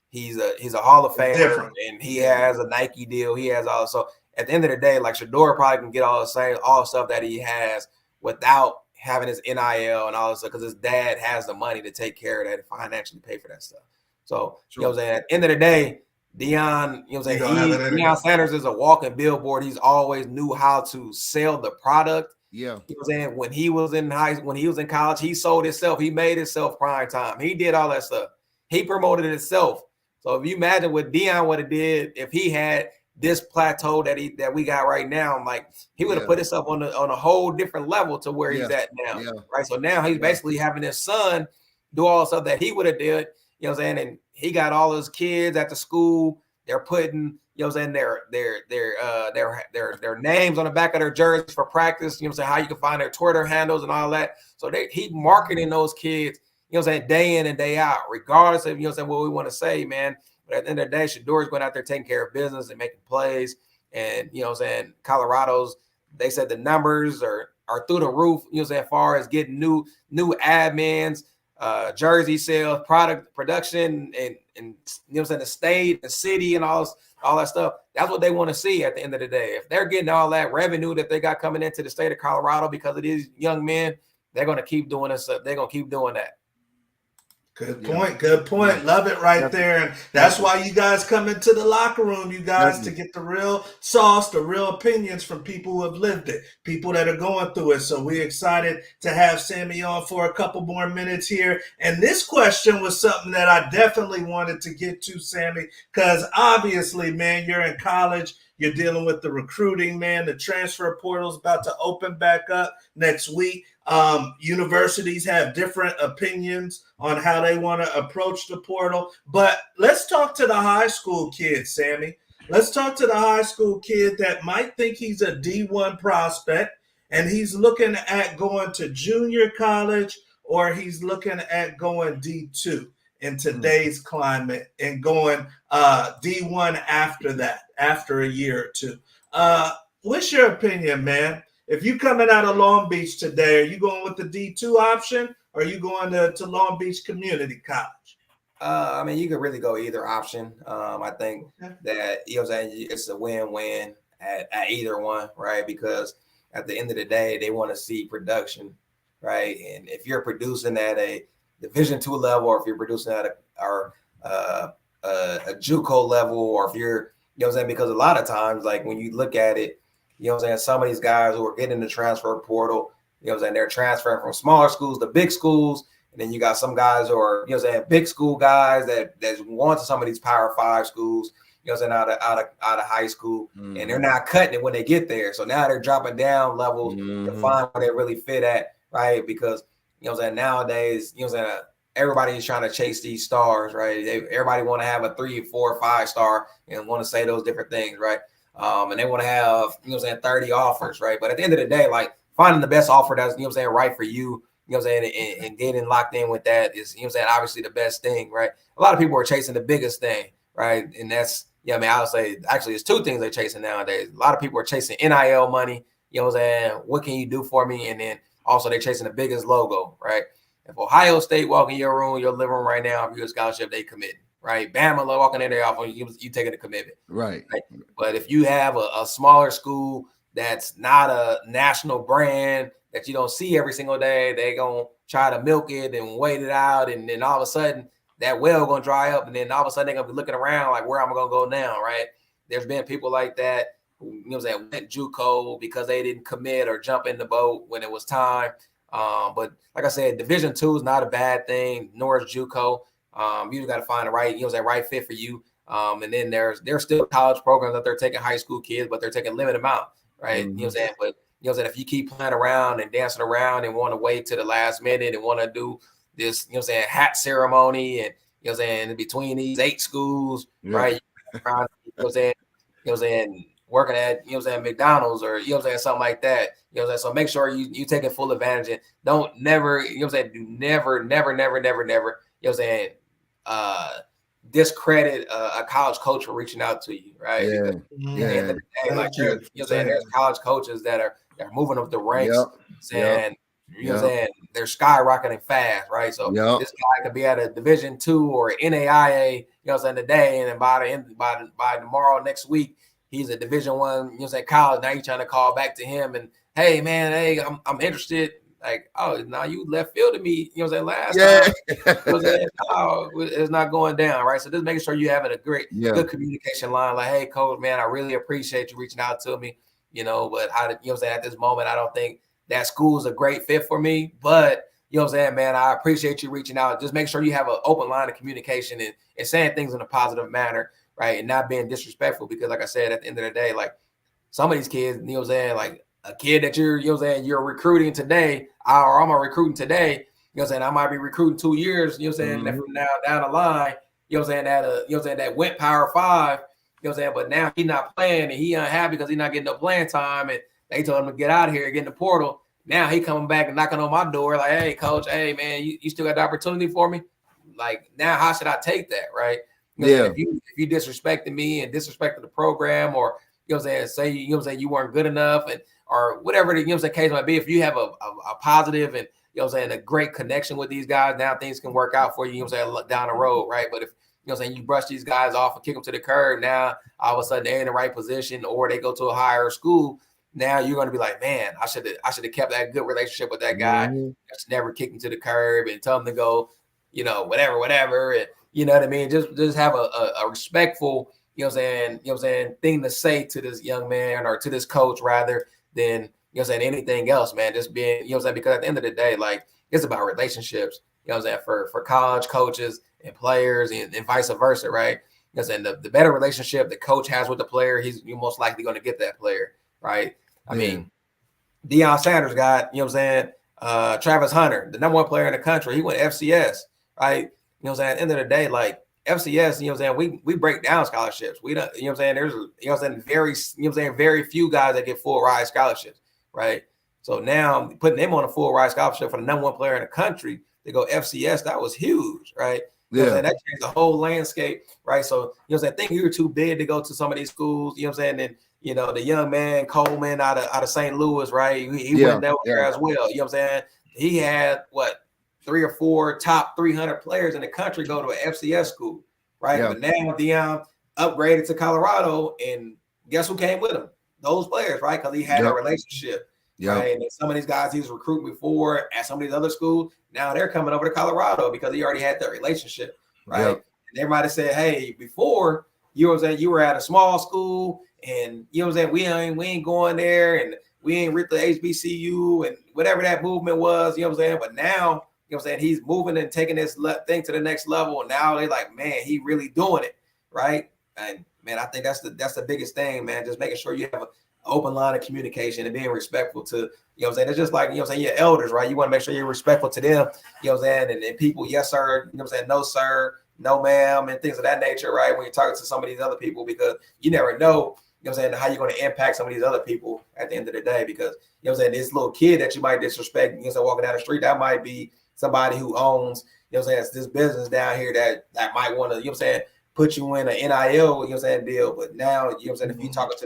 he's a Hall of Famer, and he has a Nike deal. He has all. So at the end of the day, like Shedeur probably can get all the stuff that he has without having his NIL and all this stuff because his dad has the money to take care of that and financially pay for that stuff. So, you know what I'm saying? At the end of the day, Deion, you know what I'm saying? Deion Sanders is a walking billboard. He's always knew how to sell the product. Yeah. You know what I'm saying? When he was in college, he sold himself. He made himself prime time. He did all that stuff. He promoted himself. So if you imagine what Deion would have did if he had this plateau that we got right now, like he would have put himself on a whole different level to where he's at now. Yeah. Right. So now he's basically having his son do all the stuff that he would have did, you know what I'm saying? And he got all his kids at the school. They're putting, you know what I'm saying, their names on the back of their jerseys for practice, you know what I'm saying, how you can find their Twitter handles and all that. So he marketing those kids, you know what I'm saying, day in and day out, regardless of, you know what I'm saying, what we want to say, man. But at the end of the day, Shedeur's going out there taking care of business and making plays. And, you know what I'm saying, Colorado's, they said the numbers are through the roof, you know what I'm saying, as far as getting new admins, jersey sales, product production, and you know what I'm saying, the state, the city, and all that stuff. That's what they want to see at the end of the day. If they're getting all that revenue that they got coming into the state of Colorado because of these young men, they're going to keep doing this. They're going to keep doing that. Good point. Good point. Yeah. Love it right there. And that's why you guys come into the locker room, you guys, to get the real sauce, the real opinions from people who have lived it, people that are going through it. So we're excited to have Sammy on for a couple more minutes here. And this question was something that I definitely wanted to get to, Sammy, because obviously, man, you're in college. You're dealing with the recruiting, man. The transfer portal is about to open back up next week. Universities have different opinions on how they want to approach the portal. But let's talk to the high school kid, Sammy. Let's talk to the high school kid that might think he's a D1 prospect and he's looking at going to junior college or he's looking at going D2 in today's climate and going D1 after that, after a year or two. What's your opinion, man? If you coming out of Long Beach today, are you going with the D2 option or are you going to Long Beach Community College? I mean, you could really go either option. I think that, you know what I'm saying, it's a win-win at either one, right? Because at the end of the day, they want to see production, right? And if you're producing at a Division II level, or if you're producing at a JUCO level, or if you're, you know what I'm saying, because a lot of times, like when you look at it, you know what I'm saying, some of these guys who are getting the transfer portal, you know what I'm saying, they're transferring from smaller schools to big schools. And then you got some guys who are, you know what I'm saying, big school guys that want to some of these Power 5 schools, you know what I'm saying, out of high school. And they're not cutting it when they get there. So now they're dropping down levels to find where they really fit at, right? Because, you know what I'm saying, nowadays, you know what I'm saying, everybody is trying to chase these stars, right? Everybody want to have a 3, 4, 5 star and want to say those different things, right? And they want to have, you know what I'm saying, 30 offers, right? But at the end of the day, like finding the best offer that's, you know what I'm saying, right for you, you know what I'm saying, and getting locked in with that is, you know what I'm saying, obviously the best thing, right? A lot of people are chasing the biggest thing, right? And that's, I mean, I would say actually it's two things they're chasing nowadays. A lot of people are chasing NIL money, you know what I'm saying? What can you do for me? And then also they're chasing the biggest logo, right? If Ohio State walk in your living room right now, if you're a scholarship, they commit, right? Bama walking in there off you taking a commitment. Right. But if you have a smaller school that's not a national brand that you don't see every single day, they gonna try to milk it and wait it out, and then all of a sudden that well gonna dry up, and then all of a sudden they're gonna be looking around like, where am I gonna go now, right? There's been people like that who, you know, that went JUCO because they didn't commit or jump in the boat when it was time. But like I said, Division II is not a bad thing, nor is JUCO. You just got to find the right, you know, that right fit for you. And then there's still college programs that they're taking high school kids, but they're taking limited amount, right? Mm-hmm. You know what I'm saying? But you know what I'm saying, if you keep playing around and dancing around and want to wait to the last minute and want to do this, you know what I'm saying, hat ceremony and, you know what I'm saying, in between these 8 schools, right? You know what I'm saying? You know what I'm saying? Working at, you know what I'm saying, McDonald's or, you know what I'm saying, something like that. You know what I'm saying? So make sure you taking full advantage and don't never, you know what I'm saying, do never, you know what I'm saying, discredit a college coach for reaching out to you, right? Yeah. Because at the end of the day, like, you know what I'm saying, there's college coaches that are moving up the ranks, and you know what I'm saying, they're skyrocketing fast, right? So this guy could be at a Division II or NAIA, you know what I'm saying, today, and then by tomorrow, next week, he's a Division I, you know what I'm saying, college. Now you're trying to call back to him and, hey man, hey, I'm interested. Like, oh, now you left field to me, you know what I'm saying, last time. You know what I'm saying? Oh, it's not going down, right? So just making sure you're having a good communication line. Like, hey, coach, man, I really appreciate you reaching out to me, you know, but you know what I'm saying, at this moment, I don't think that school is a great fit for me, but you know what I'm saying, man, I appreciate you reaching out. Just make sure you have an open line of communication and saying things in a positive manner, right? And not being disrespectful, because like I said, at the end of the day, like some of these kids, you know what I'm saying, like a kid that you know what I'm saying, you're recruiting today, or I'm recruiting today, you know what I'm saying, I might be recruiting 2 years, you know what I'm saying, from now down the line, you know what I'm saying, that you know what I'm saying, that went Power 5, you know what I'm saying, but now he's not playing and he unhappy because he's not getting no playing time, and they told him to get out of here, get in the portal. Now he coming back and knocking on my door like, hey, coach, hey, man, you still got the opportunity for me? Like, now how should I take that, right? You know if you disrespected me and disrespected the program, or you know what I'm saying, you know what I'm saying, you weren't good enough, and or whatever the, you know what I'm saying, case might be, if you have a positive and, you know what I'm saying, a great connection with these guys, now things can work out for you, you know what I'm saying, down the road, right? But if, you know what I'm saying, you brush these guys off and kick them to the curb, now all of a sudden they're in the right position, or they go to a higher school, now you're going to be like, man, I should have kept that good relationship with that guy. Just never kick him to the curb and tell him to go, you know, whatever. And you know what I mean? Just have a respectful, you know what I'm saying, thing to say to this young man, or to this coach rather than, you know what I'm saying, anything else, man. Just being, you know what I'm saying, because at the end of the day, like, it's about relationships, you know what I'm saying, for college coaches and players and vice versa, right? You know what I'm saying, the better relationship the coach has with the player, you're most likely going to get that player, right? I mean, Deion Sanders got, you know what I'm saying, Travis Hunter, the number 1 player in the country. He went FCS, right? You know what I'm saying? At the end of the day, like, FCS, you know what I'm saying, we break down scholarships. We don't, you know what I'm saying, there's, you know what I'm saying, very few guys that get full ride scholarships, right? So now putting them on a full ride scholarship for the number 1 player in the country to go FCS, that was huge, right? You know what I'm saying? That changed the whole landscape, right? So, you know what I'm saying, I think you were too big to go to some of these schools, you know what I'm saying? And, you know, the young man, Coleman out of St. Louis, right? He went there as well, you know what I'm saying? He had, 3 or 4 top 300 players in the country go to an FCS school, right? But now Deion upgraded to Colorado, and guess who came with him? Those players, right? Because he had a relationship, right? And some of these guys he was recruiting before at some of these other schools, now they're coming over to Colorado because he already had that relationship, right? And everybody said, hey, before, you know what I'm saying, you were at a small school, and you know what I'm saying, we ain't going there, and we ain't reached the HBCU and whatever that movement was, you know what I'm saying? But now, you know what I'm saying, he's moving and taking this thing to the next level, and now they're like, man, he really doing it, right? And man, I think that's the biggest thing, man. Just making sure you have an open line of communication and being respectful to, you know what I'm saying, it's just like, you know what I'm saying, your elders, right? You want to make sure you're respectful to them, you know what I'm saying, and people, yes sir, you know what I'm saying, no sir, no ma'am, and things of that nature, right? When you're talking to some of these other people, because you never know, you know what I'm saying, how you're going to impact some of these other people at the end of the day, because, you know what I'm saying, this little kid that you might disrespect, you know what I'm saying, walking down the street, that might be somebody who owns, you know what I'm saying, this business down here that might want to, you know what I'm saying, put you in an NIL, you know what I'm saying, deal. But now, you know what I'm saying, if you talking to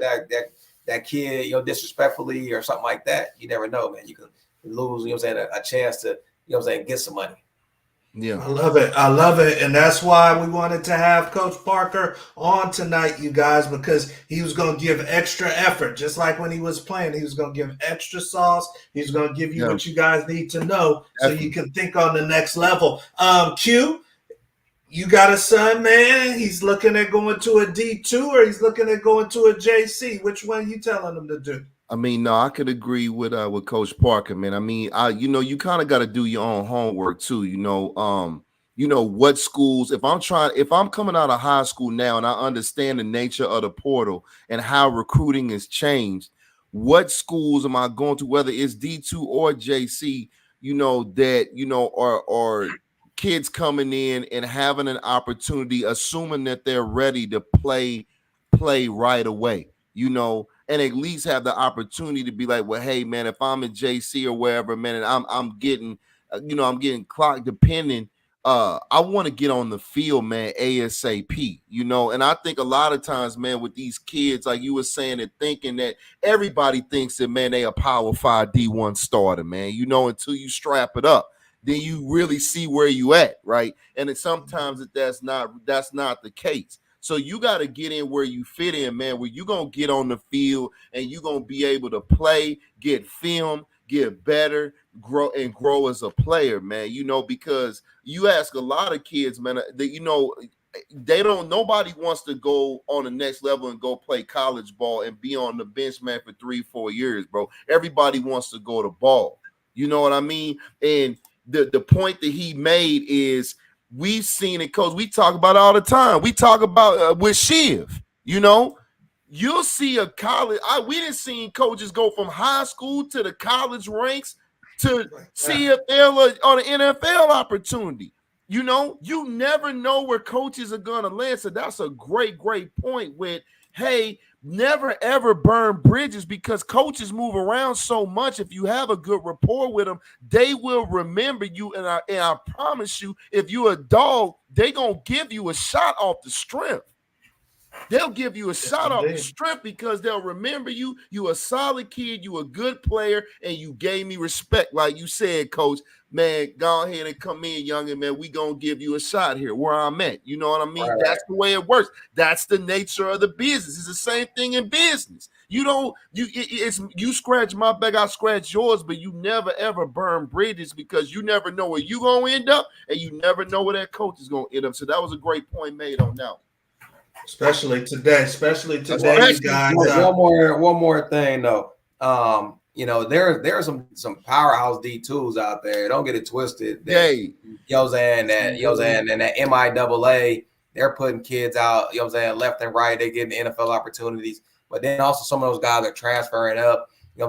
that kid, you know, disrespectfully or something like that, you never know, man. You can lose, you know what I'm saying, a chance to, you know what I'm saying, get some money. Yeah. I love it. I love it. And that's why we wanted to have Coach Parker on tonight, you guys, because he was going to give extra effort. Just like when he was playing, he was going to give extra sauce. He was going to give you what you guys need to know so you can think on the next level. Q, you got a son, man. He's looking at going to a D2 or he's looking at going to a JC. Which one you telling him to do? I mean, no, I could agree with Coach Parker, man. I mean, you kind of got to do your own homework too. What schools, if I'm coming out of high school now and I understand the nature of the portal and how recruiting has changed, what schools am I going to, whether it's D2 or JC, or kids coming in and having an opportunity, assuming that they're ready to play right away, and at least have the opportunity to be like, well, hey, man, if I'm in JC or wherever, man, and I'm getting, I'm getting clock dependent. I want to get on the field, man, ASAP, and I think a lot of times, man, with these kids, like you were saying, and thinking that everybody thinks that, man, they a Power 5 D1 starter, man, until you strap it up, then you really see where you at, right? And it's sometimes that's not the case. So you got to get in where you fit in, man, where you're going to get on the field and you're going to be able to play, get film, get better, grow as a player, man, because you ask a lot of kids, man, that, nobody wants to go on the next level and go play college ball and be on the bench, man, for 3-4 years, bro. Everybody wants to go to ball. You know what I mean? And the point that he made is, we've seen it, Coach. We talk about it all the time. We talk about with Shiv, you'll see a college. We didn't see coaches go from high school to the college ranks to see if they're on an NFL opportunity. You never know where coaches are going to land. So that's a great point with, hey, never ever burn bridges, because coaches move around so much. If you have a good rapport with them, they will remember you. And I promise you, if you're a dog, they're going to give you a shot off the strength. They'll give you a shot off the strength because they'll remember you. You a solid kid. You a good player, and you gave me respect. Like you said, Coach, man, go ahead and come in, youngin', man. We going to give you a shot here where I'm at. You know what I mean? Right. That's the way it works. That's the nature of the business. It's the same thing in business. You scratch my back, I scratch yours, but you never, ever burn bridges, because you never know where you going to end up, and you never know where that coach is going to end up. So that was a great point made on that. Especially today, you guys. One more thing though. There are some powerhouse D2s out there. Don't get it twisted. And that MIAA, they're putting kids out, left and right. They getting NFL opportunities. But then also some of those guys are transferring up, to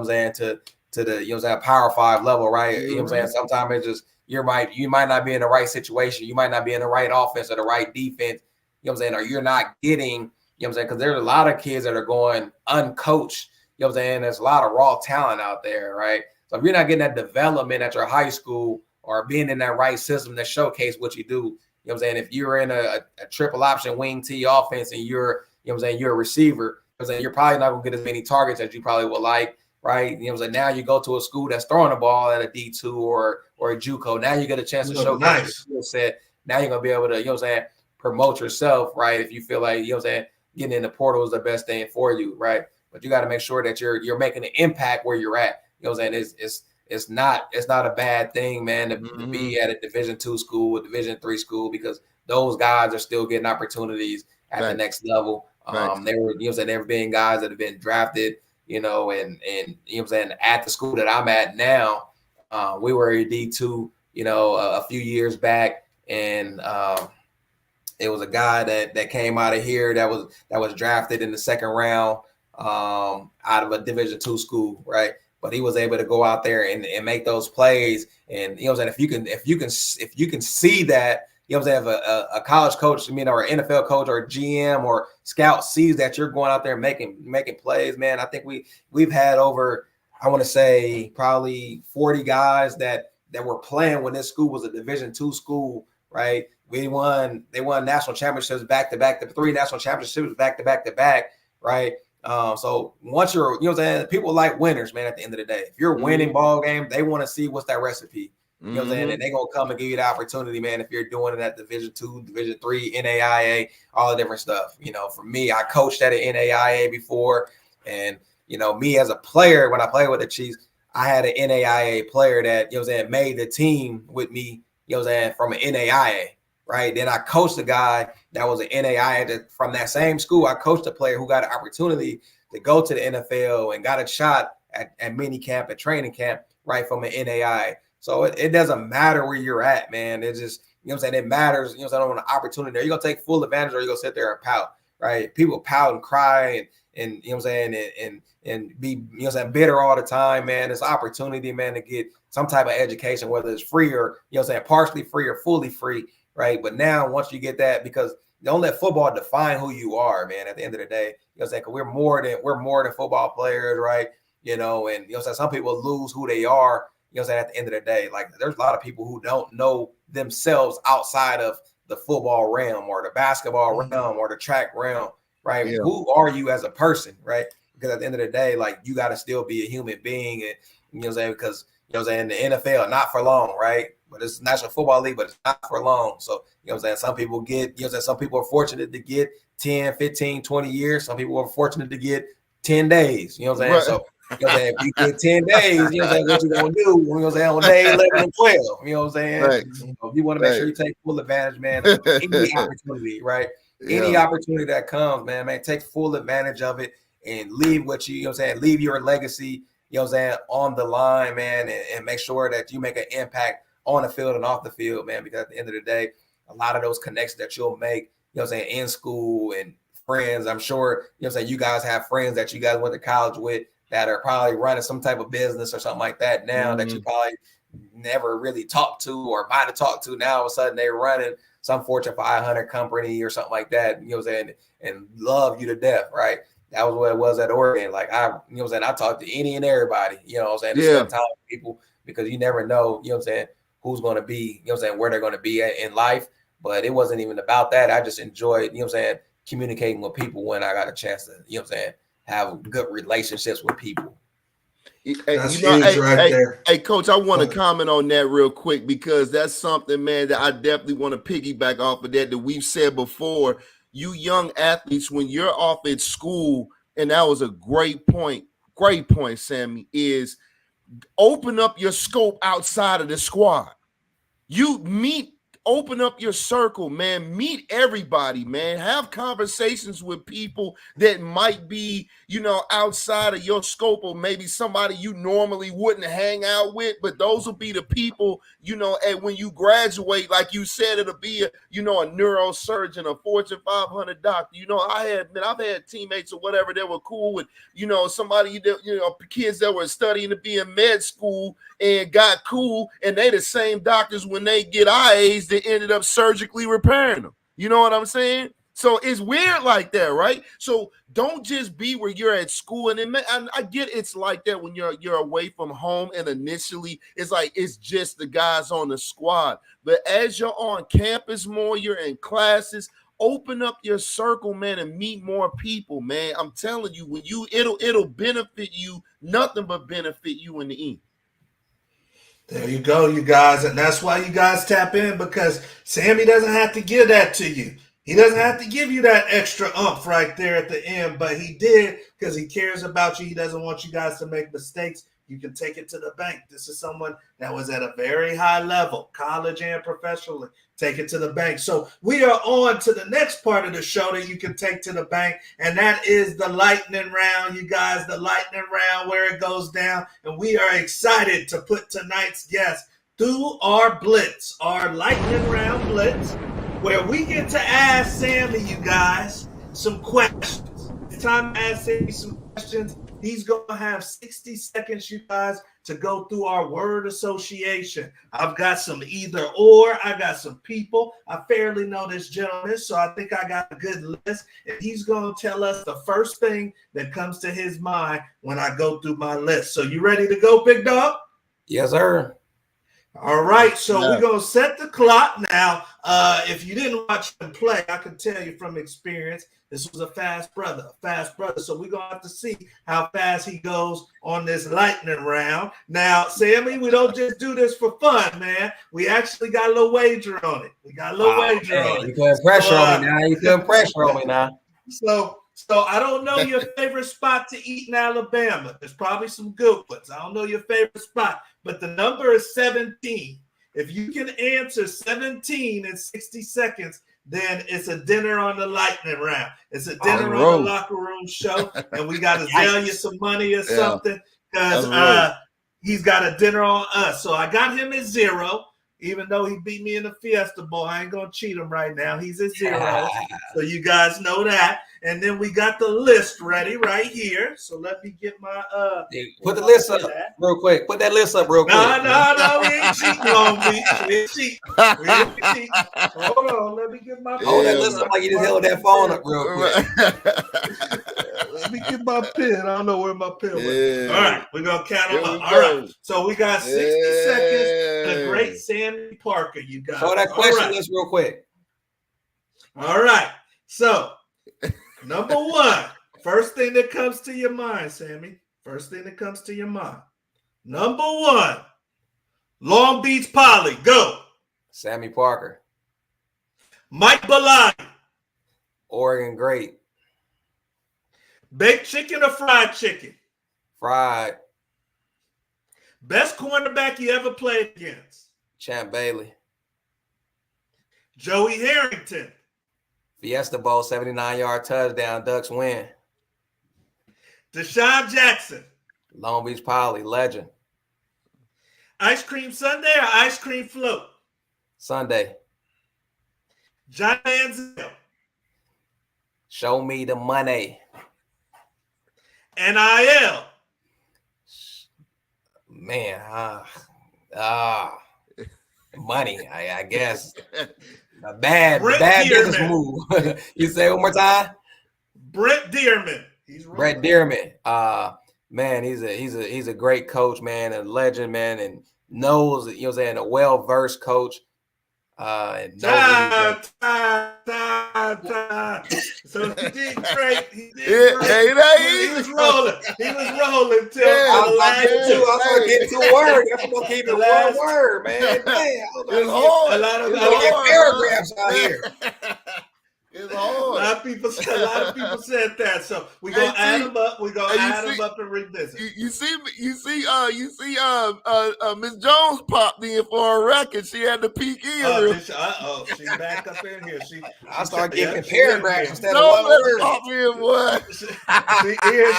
the Power 5 level, right? Mm-hmm. Sometimes it's just you might not be in the right situation, you might not be in the right offense or the right defense. Or you're not getting, because there's a lot of kids that are going uncoached, there's a lot of raw talent out there, right? So if you're not getting that development at your high school or being in that right system that showcase what you do, if you're in a triple option wing T offense and you're a receiver, you're probably not going to get as many targets as you probably would like, right? Now you go to a school that's throwing the ball at a D2 or a JUCO. Now you get a chance to showcase your skill set. Now you're going to be able to, promote yourself, right? If you feel like, getting in the portal is the best thing for you, right? But you got to make sure that you're making an impact where you're at. It's not a bad thing, man, to be at a Division II school, a Division III school, because those guys are still getting opportunities at the next level. There have been guys that have been drafted, and at the school that I'm at now, we were a D2, a few years back, and it was a guy that came out of here that was drafted in the second round out of a Division II school, right? But he was able to go out there and make those plays. And if you can see that, if a college coach, or an NFL coach or a GM or scout sees that you're going out there making plays, man, I think we've had over, I want to say probably 40 guys that were playing when this school was a Division II school, right? They won national championships back to back, the 3 national championships back to back to back, right? So once you're, you know what I'm saying, people like winners, man, at the end of the day. If you're winning ball game, they want to see what's that recipe. You know what I'm saying? And they're gonna come and give you the opportunity, man, if you're doing it at Division II, Division III, NAIA, all the different stuff. You know, for me, I coached at an NAIA before, and you know, me as a player, when I played with the Chiefs, I had an NAIA player that, you know what I'm saying, made the team with me, you know what I'm saying, from an NAIA, right? Then I coached a guy that was an NAIA from that same school. I coached a player who got an opportunity to go to the NFL and got a shot at mini camp and training camp, right, from an NAIA. So it doesn't matter where you're at, man. It just, you know what I'm saying, it matters, you know what I'm saying, on the opportunity there. You're going to take full advantage or you're going to sit there and pout, right? People pout and cry and you know what I'm saying, and be, you know what I'm saying, bitter all the time, man. It's opportunity, man, to get some type of education, whether it's free or, you know what I'm saying, partially free or fully free, right? But now once you get that, because don't let football define who you are, man, at the end of the day. You know what I'm saying? Because we're more than football players, right? You know, and you know what I'm saying, some people lose who they are, you know what I'm saying, at the end of the day. Like there's a lot of people who don't know themselves outside of the football realm or the basketball realm or the track realm, right? Yeah. Who are you as a person, right? Because at the end of the day, like you got to still be a human being, and you know what I'm saying, because you know what I'm saying, the NFL not for long, right? But it's National Football League, but it's not for long. So you know what I'm saying, some people get, you know what I'm saying, some people are fortunate to get 10, 15, 20 years. Some people are fortunate to get 10 days. You know what I'm saying? Right. So you know what I'm saying, if you get 10 days, you know what I'm saying, what you gonna do? You know what I'm saying, on day 11 and 12. You know what I'm saying? Right. You know, you want to make sure you take full advantage, man, of any opportunity, right? Yeah. Any opportunity that comes, man, take full advantage of it and leave what you know what I'm saying, leave your legacy, you know what I'm saying, on the line, man, and make sure that you make an impact on the field and off the field, man, because at the end of the day, a lot of those connections that you'll make, you know what I'm saying, in school and friends, I'm sure, you know what I'm saying, you guys have friends that you guys went to college with that are probably running some type of business or something like that now that you probably never really talked to or might have talked to. Now all of a sudden they're running some Fortune 500 company or something like that, you know what I'm saying, and love you to death, right? That was what it was at Oregon. Like I, you know what I'm saying, I talked to any and everybody, you know what I'm saying, to spend time with people, because you never know, you know what I'm saying, who's going to be, you know what I'm saying, where they're going to be at in life. But it wasn't even about that. I just enjoyed, you know what I'm saying, communicating with people when I got a chance to, you know what I'm saying, have good relationships with people. That's huge right there. Hey, Coach, I want to comment on that real quick, because that's something, man, that I definitely want to piggyback off of that we've said before. You young athletes, when you're off at school, and that was a great point, Samie, is open up your scope outside of the squad. Open up your circle, man. Meet everybody, man. Have conversations with people that might be, you know, outside of your scope, or maybe somebody you normally wouldn't hang out with. But those will be the people, you know, and when you graduate, like you said, it'll be a neurosurgeon, a Fortune 500 doctor. You know, I've had teammates or whatever that were cool with, you know, somebody that, you know, kids that were studying to be in med school and got cool, and they the same doctors when they get IAs that ended up surgically repairing them. You know what I'm saying? So it's weird like that, right? So don't just be where you're at school. And I get it's like that when you're away from home, and initially it's like it's just the guys on the squad. But as you're on campus more, you're in classes, open up your circle, man, and meet more people, man. I'm telling you, it'll benefit you, nothing but benefit you in the end. There you go, you guys. And that's why you guys tap in, because Samie doesn't have to give that to you. He doesn't have to give you that extra umph right there at the end, but he did because he cares about you. He doesn't want you guys to make mistakes. You can take it to the bank. This is someone that was at a very high level, college and professionally. Take it to the bank. So we are on to the next part of the show that you can take to the bank, and that is the lightning round, you guys, the lightning round, where it goes down. And we are excited to put tonight's guest through our blitz, our lightning round blitz, where we get to ask Samie, you guys, some questions. It's time to ask Samie some questions. He's going to have 60 seconds, you guys, to go through our word association. I've got some either or. I got some people. I fairly know this gentleman, so I think I got a good list. And he's going to tell us the first thing that comes to his mind when I go through my list. So you ready to go, big dog? Yes, sir. All right, so we're gonna set the clock now. If you didn't watch him play, I can tell you from experience, this was a fast brother. So we're gonna have to see how fast he goes on this lightning round. Now, Sammy, we don't just do this for fun, man. We actually got a little wager on it. You putting pressure on me now. So I don't know your favorite spot to eat in Alabama. There's probably some good ones. I don't know your favorite spot, but the number is 17. If you can answer 17 in 60 seconds, then it's a dinner on the lightning round. It's a dinner on the locker room show, and we got to sell you some money or something because he's got a dinner on us. So I got him at 0. Even though he beat me in the Fiesta Bowl, I ain't going to cheat him right now. He's at 0. So you guys know that. And then we got the list ready right here. So let me get my put the list up real quick. Put that list up real quick. No, we ain't cheating, Long Beach. We ain't cheating. Hold on, let me get my hold that list up like you just held that phone up real quick. Let me get my pen. I don't know where my pen went. All right, we're gonna count them up. All right. So we got 60 seconds. The great Samie Parker, you got. Show that question list real quick. All right. So number 1, first thing that comes to your mind, Sammy. First thing that comes to your mind. Number 1, Long Beach Poly. Go. Samie Parker. Mike Bellotti. Oregon great. Baked chicken or fried chicken? Fried. Best cornerback you ever played against? Champ Bailey. Joey Harrington. Fiesta Bowl, 79-yard touchdown. Ducks win. Deshaun Jackson. Long Beach Poly, legend. Ice cream sundae or ice cream float? Sunday. John Manziel. Show me the money. NIL. Man, money, I guess. A bad business move. You say it one more time? Brent Dearman. Brett Dearman. Man, he's a great coach, man, a legend, man, and knows, you know what I'm saying, a well-versed coach. Time. So he did great. He was rolling. He was rolling till the last two. I was getting to word. I'm gonna keep it one word, man. Damn, it's hard. A lot of paragraphs out here. It's hard. A lot of people said that. So we're gonna add them up. We're gonna add them up and revisit. You see Miss Jones popped in for a record. She had to peek in. She's back up in here. I started giving paragraphs instead of one word. Pop in, boy.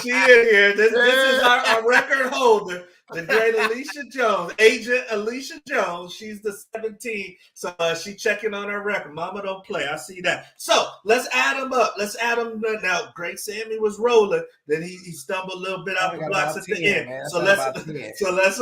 She in here. This is our record holder. The great Alicia Jones, agent Alicia Jones. She's the 17, so she checking on her record. Mama don't play. I see that. So let's add them up. Let's add them now. Great Sammy was rolling. Then he stumbled a little bit out the blocks at the end. Man. So let's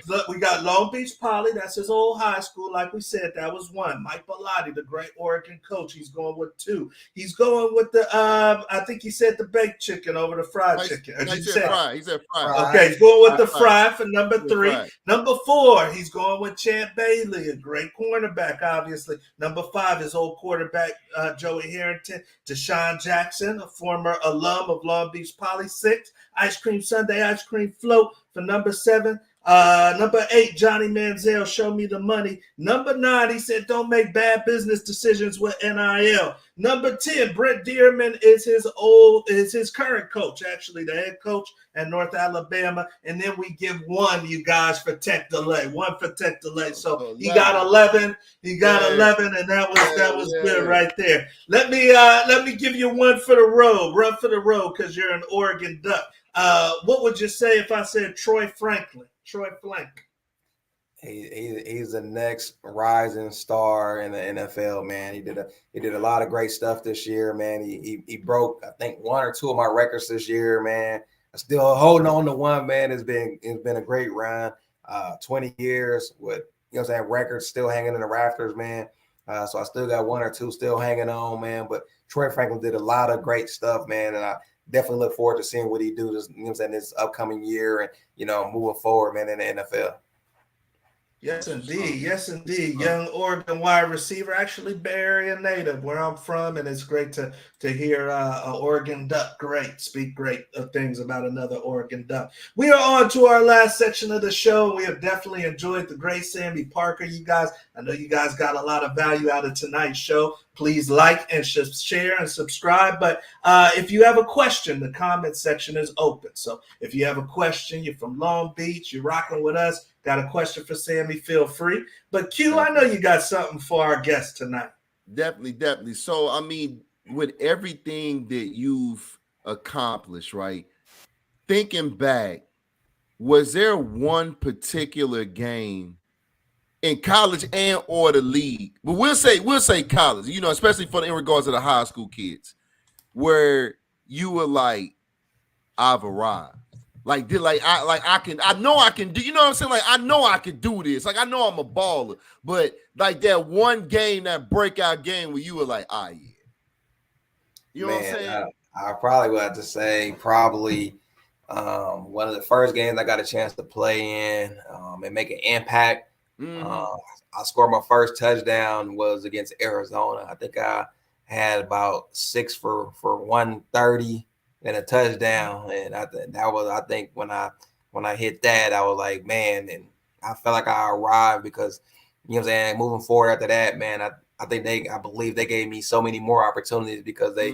look. We got Long Beach Poly. That's his old high school. Like we said, that was 1. Mike Bellotti, the great Oregon coach. He's going with 2. He's going with the I think he said the baked chicken over the fried chicken. He said fried. He said fried. Okay, he's going with the fried for number 3. Number 4, he's going with Champ Bailey, a great cornerback, obviously. Number 5, his old quarterback, Joey Harrington. Deshaun Jackson, a former alum of Long Beach Poly. 6, ice cream sundae, ice cream float for number 7. Number 8, Johnny Manziel, show me the money. Number 9, he said, don't make bad business decisions with NIL. Number 10, Brent Dearman is his current coach, actually, the head coach at North Alabama. And then we give 1, you guys, for tech delay. 1 for tech delay. So he got 11. He got 11, and that was good right there. Let me give you 1 for the road. Run for the road because you're an Oregon Duck. What would you say if I said Troy Franklin? Troy Frank. He's the next rising star in the NFL, man. He did a lot of great stuff this year, man. He broke, I think, 1 or 2 of my records this year, man. I'm still holding on to 1, man. It's been a great run. 20 years with, you know what I'm saying, records still hanging in the rafters, man. So I still got 1 or 2 still hanging on, man. But Troy Franklin did a lot of great stuff, man, and I definitely look forward to seeing what he do this, you know what I'm saying, this upcoming year and, you know, moving forward, man, in the NFL. Yes, indeed. Yes, indeed. Up. Young Oregon wide receiver, actually Bay Area native, where I'm from, and it's great to hear an Oregon Duck speak great things about another Oregon Duck. We are on to our last section of the show. We have definitely enjoyed the great Samie Parker. You guys, I know you guys got a lot of value out of tonight's show. Please like and share and subscribe. But if you have a question, the comment section is open. So if you have a question, you're from Long Beach, you're rocking with us, got a question for Samie, feel free. But Q, I know you got something for our guest tonight. Definitely. So, I mean, with everything that you've accomplished, right? Thinking back, was there one particular game in college and or the league, but we'll say college, you know, especially in regards to the high school kids, where you were like, I've arrived. I know I can do, you know what I'm saying? Like, I know I can do this. Like, I know I'm a baller, but like that one game, that breakout game where you were like, yeah. You know what I'm saying? I probably would have to say probably one of the first games I got a chance to play in and make an impact. I scored my first touchdown was against Arizona. I think I had about 6 for 130 and a touchdown, and I think when I hit that, I was like, man, and I felt like I arrived because, you know what I'm saying, moving forward after that, man, I believe they gave me so many more opportunities because they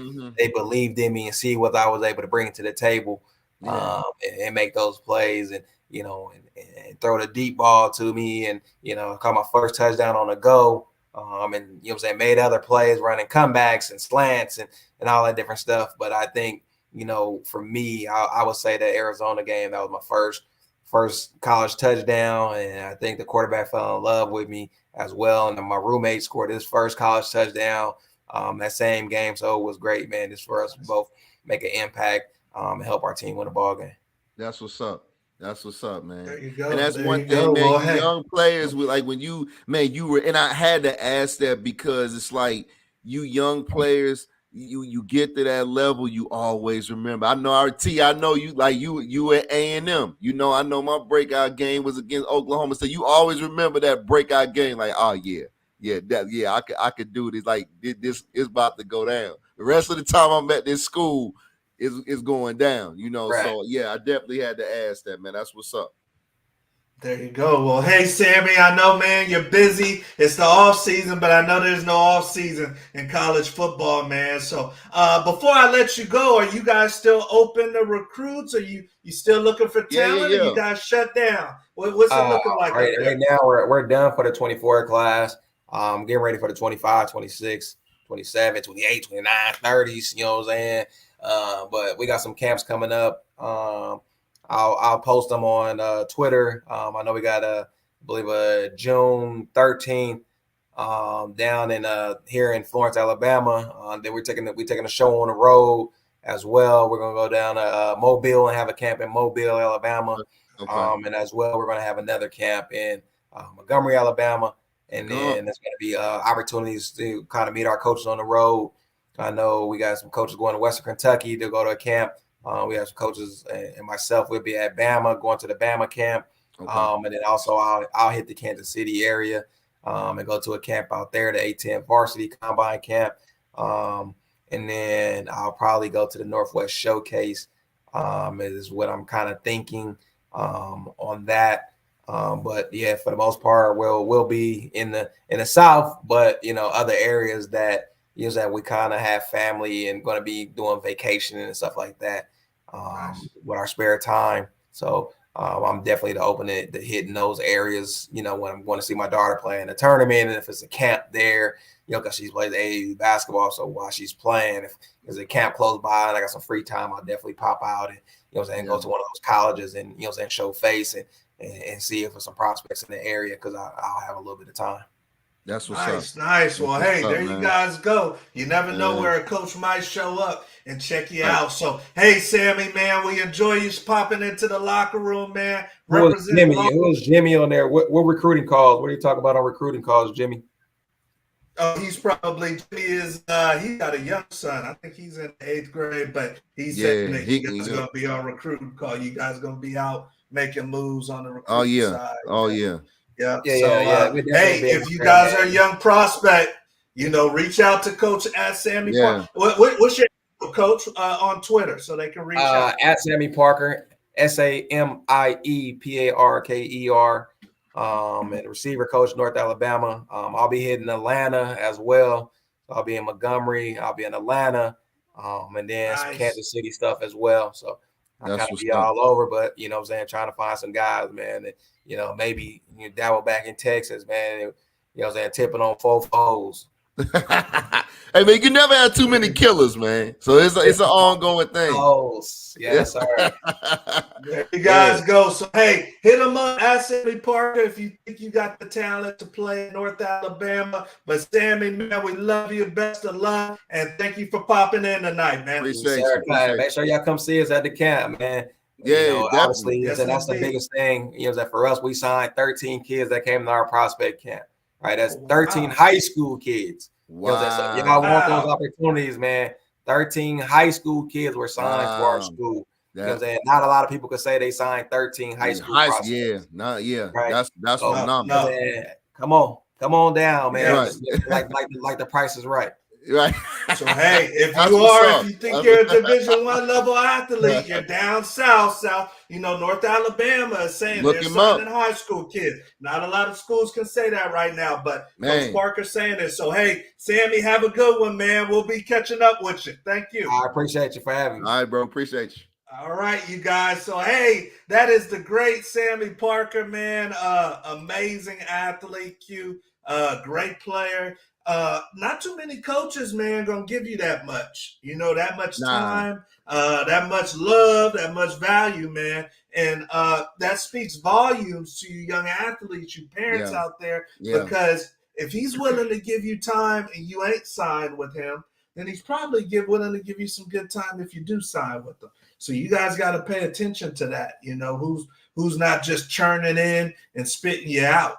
believed in me and see what I was able to bring to the table, and make those plays, and you know, and throw the deep ball to me, and you know, caught my first touchdown on the go, and you know what I'm saying, made other plays, running comebacks and slants and all that different stuff. But I think, you know, for me, I would say the Arizona game, that was my first college touchdown, and I think the quarterback fell in love with me as well. And then my roommate scored his first college touchdown that same game, so it was great, man. Just for us to both make an impact and help our team win a ball game. That's what's up. That's what's up, man. There you go. And that's there one you thing, go. man. Well, You young players with like when you were, and I had to ask that because it's like you young players, you get to that level, you always remember. I know I know you like you at A&M. You know, I know my breakout game was against Oklahoma. So you always remember that breakout game, like, oh yeah, I could do this. Like this is about to go down. The rest of the time I'm at this school is going down, you know. Right. So yeah, I definitely had to ask that, man. That's what's up. There you go. Well, hey, Samie, I know, man, you're busy. It's the off season, but I know there's no off season in college football, man. So before I let you go, are you guys still open to recruits? Are you still looking for talent? Yeah. Or you guys shut down? What's it looking like? Right now, we're done for the 24 class. Getting ready for the 25, 26, 27, 28, 29, 30s. You know what I'm saying? But we got some camps coming up. I'll post them on Twitter. I know we got I believe June 13th down in here in Florence, Alabama. Then we're taking a show on the road as well. We're gonna go down to Mobile and have a camp in Mobile, Alabama. Okay. And as well, we're gonna have another camp in Montgomery, Alabama. And then there's going to be opportunities to kind of meet our coaches on the road. I know we got some coaches going to Western Kentucky to go to a camp. We have some coaches and myself. We'll be at Bama, going to the Bama camp. Okay. And then also I'll hit the Kansas City area and go to a camp out there, the A-10 Varsity Combine Camp. And then I'll probably go to the Northwest Showcase is what I'm kind of thinking on that. But yeah, for the most part, we'll be in the South, but you know, other areas that we kind of have family and going to be doing vacation and stuff like that with our spare time. So I'm definitely open to hitting those areas. You know, when I'm going to see my daughter play in a tournament, and if it's a camp there, you know, because she plays AAU basketball, so while she's playing, if there's a camp close by and I got some free time, I'll definitely pop out and go to one of those colleges and show face and see if there's some prospects in the area because I'll have a little bit of time. That's what's up. Nice. Well, hey, there man. you guys go. You never know where a coach might show up and check you out. So, hey, Samie, man, we enjoy you popping into the locker room, man. It was Jimmy on there. What recruiting calls? What are you talking about on recruiting calls, Jimmy? Oh, he's probably he's got a young son. I think he's in 8th grade, but he said that you guys are gonna be on recruiting call. You guys gonna be out making moves on the recruiting side. Oh yeah. Yeah. Yeah, So, yeah. We'd hey, definitely be if you able guys to, are a young prospect, reach out to Coach at Samie Yeah. Parker. What's your coach on Twitter so they can reach out? At Samie Parker, SAMIE PARKER, and receiver coach, North Alabama. I'll be hitting Atlanta as well. So I'll be in Montgomery. I'll be in Atlanta, and then some Nice. Kansas City stuff as well. So I That's kind of what's be up. all over, but you know what I'm saying, trying to find some guys, man, that, maybe dabble back in Texas, man. And, what I'm saying, tipping on 4 foes. Hey man, you never had too many killers, man. So it's an ongoing thing. Yes, sir. There you guys go. So, hey, hit them up at Samie Parker if you think you got the talent to play in North Alabama. But, Sammy, man, we love you. Best of luck. And thank you for popping in tonight, man. Appreciate you. Make sure y'all come see us at the camp, man. Yeah, obviously, Yes, that's the biggest thing. That for us, we signed 13 kids that came to our prospect camp. Right, that's 13 high school kids. Wow. So y'all want those opportunities, man. 13 high school kids were signed for our school. Not a lot of people could say they signed 13 high school prospects. Right. That's phenomenal. Come on down, man. Right. like the price is right. Right. So, hey, if you think you're a Division I level athlete, you're down south, North Alabama is saying they're signing high school kids. Not a lot of schools can say that right now, but Coach Parker's saying this. So, hey, Sammy, have a good one, man. We'll be catching up with you. Thank you. I appreciate you for having me. All right, bro. Appreciate you. All right, you guys. So, hey, that is the great Samie Parker, man. Amazing athlete, great player. Not too many coaches, man, gonna give you that much. That much time, that much love, that much value, man. And that speaks volumes to you young athletes, you parents out there, because if he's willing to give you time and you ain't signed with him, then he's probably willing to give you some good time if you do sign with them. So you guys got to pay attention to that. Who's not just churning in and spitting you out.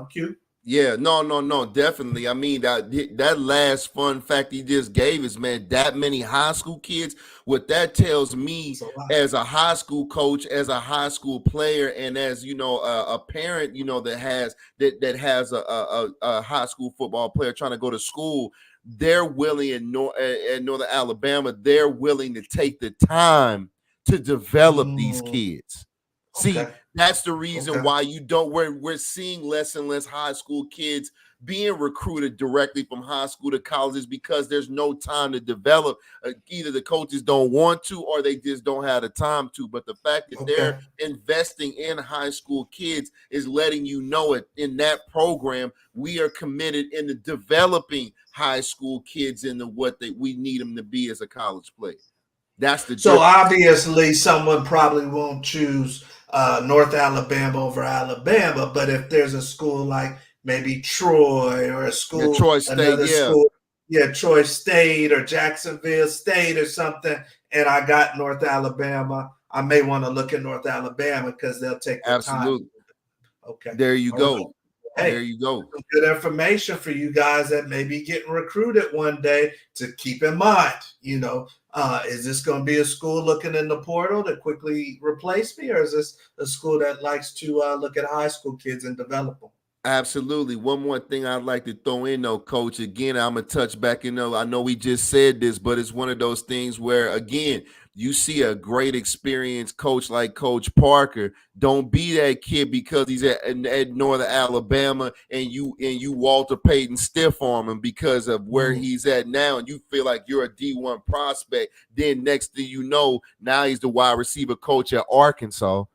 Q. Yeah, no, definitely. I mean, that last fun fact he just gave us, man, that many high school kids. What that tells me as a high school coach, as a high school player, and as a parent, that has a high school football player trying to go to school. They're willing in Northern Alabama. They're willing to take the time to develop these kids. See, that's the reason why we're seeing less and less high school kids being recruited directly from high school to colleges, because there's no time to develop. Either the coaches don't want to, or they just don't have the time to. But the fact that they're investing in high school kids is letting you know it in that program. We are committed in the developing high school kids into what we need them to be as a college player. That's the so difference. Obviously someone probably won't choose North Alabama over Alabama, but if there's a school like maybe Troy or a school, Troy State, school, Troy State or Jacksonville State or something, and I got North Alabama, I may want to look at North Alabama because they'll take the time. Okay. There you go. Right. Hey, there you go. Some good information for you guys that may be getting recruited one day to keep in mind. Is this going to be a school looking in the portal to quickly replace me, or is this a school that likes to look at high school kids and develop them? Absolutely. One more thing I'd like to throw in, though, Coach. Again, I'm going to touch back. I know we just said this, but it's one of those things where, again, you see a great experienced coach like Coach Parker. Don't be that kid because he's at Northern Alabama and you Walter Payton stiff arm him because of where he's at now, and you feel like you're a D1 prospect. Then next thing you know, now he's the wide receiver coach at Arkansas.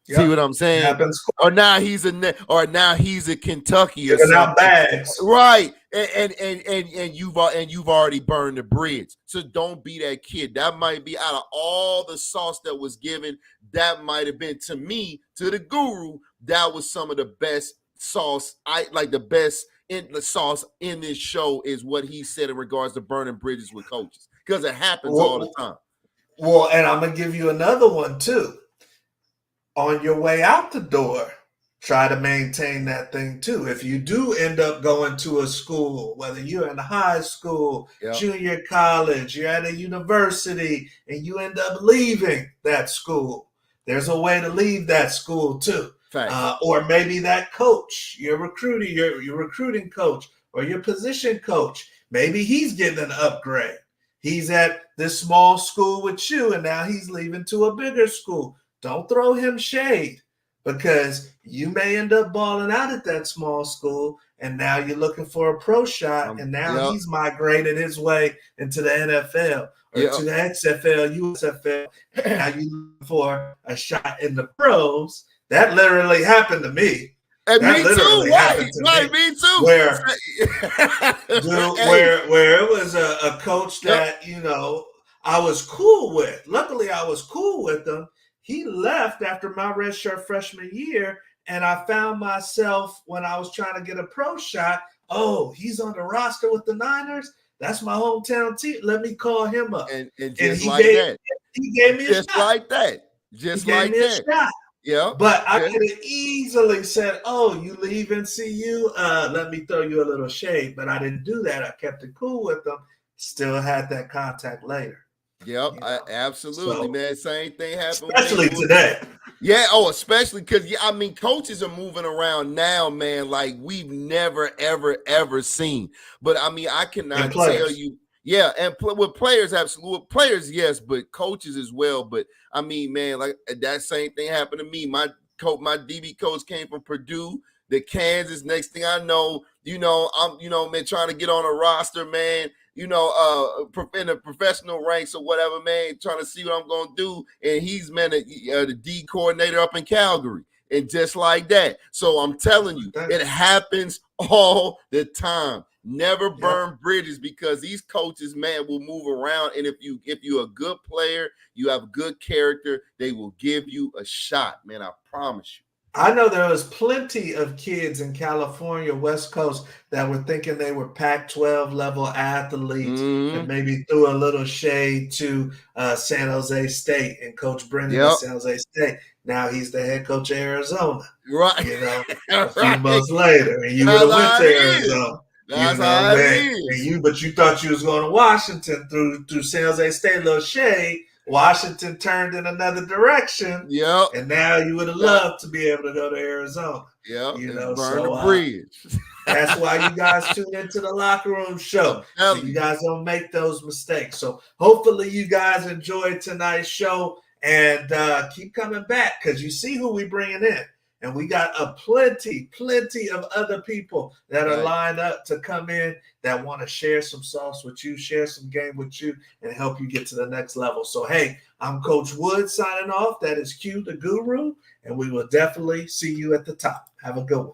Yep. See what I'm saying? Or now he's a Kentucky or something. Bags. Right. And you've already burned the bridge. So don't be that kid. That might be, out of all the sauce that was given, that might have been, to me, to the guru, that was some of the best sauce. The best in the sauce in this show is what he said in regards to burning bridges with coaches, because it happens all the time. Well, and I'm gonna give you another one too. On your way out the door, try to maintain that thing too. If you do end up going to a school, whether you're in high school, junior college, you're at a university, and you end up leaving that school, there's a way to leave that school too. Facts. Or maybe that coach, your recruiting coach or your position coach, maybe he's getting an upgrade. He's at this small school with you, and now he's leaving to a bigger school. Don't throw him shade, because you may end up balling out at that small school, and now you're looking for a pro shot, and now he's migrated his way into the NFL or to the XFL, USFL. Now you're looking for a shot in the pros. That literally happened to me. And me too. Right, me too. Where it was a coach that, you know, I was cool with. Luckily, I was cool with him. He left after my redshirt freshman year, and I found myself when I was trying to get a pro shot. Oh, he's on the roster with the Niners. That's my hometown team. Let me call him up. And he gave me a shot. Like that. Just like that. Yeah. But I could have easily said, oh, you leave NCU? Let me throw you a little shade. But I didn't do that. I kept it cool with them. Still had that contact later. Yep, you know? Absolutely, man. Same thing happened. Especially today. Yeah, especially because, I mean, coaches are moving around now, man, like we've never, ever seen. But, I mean, I cannot tell you. Yeah, and with players, absolutely. With players, yes, but coaches as well. But, I mean, man, like that same thing happened to me. My DB coach came from Purdue, the Kansas. Next thing I know, I'm, man, trying to get on a roster, man. In the professional ranks or whatever, man, trying to see what I'm going to do. And he's, man, the D coordinator up in Calgary. And just like that. So I'm telling you, it happens all the time. Never burn bridges, because these coaches, man, will move around. And if you're a good player, you have good character, they will give you a shot, man. I promise you. I know there was plenty of kids in California, West Coast, that were thinking they were Pac-12 level athletes, and maybe threw a little shade to San Jose State and Coach Brennan at San Jose State. Now he's the head coach of Arizona. Right. A few months later, and you would have went to Arizona. That's how it is. But you thought you was going to Washington through San Jose State, a little shade. Washington turned in another direction. Yep. And now you would have loved to be able to go to Arizona. Yep. Burn the bridge. That's why you guys tune into the Locker Room Show. So you guys don't make those mistakes. So hopefully you guys enjoyed tonight's show, and keep coming back, because you see who we bringing in. And we got a plenty of other people that are lined up to come in that want to share some sauce with you, share some game with you, and help you get to the next level. So, hey, I'm Coach Wood signing off. That is Q, the Guru, and we will definitely see you at the top. Have a good one.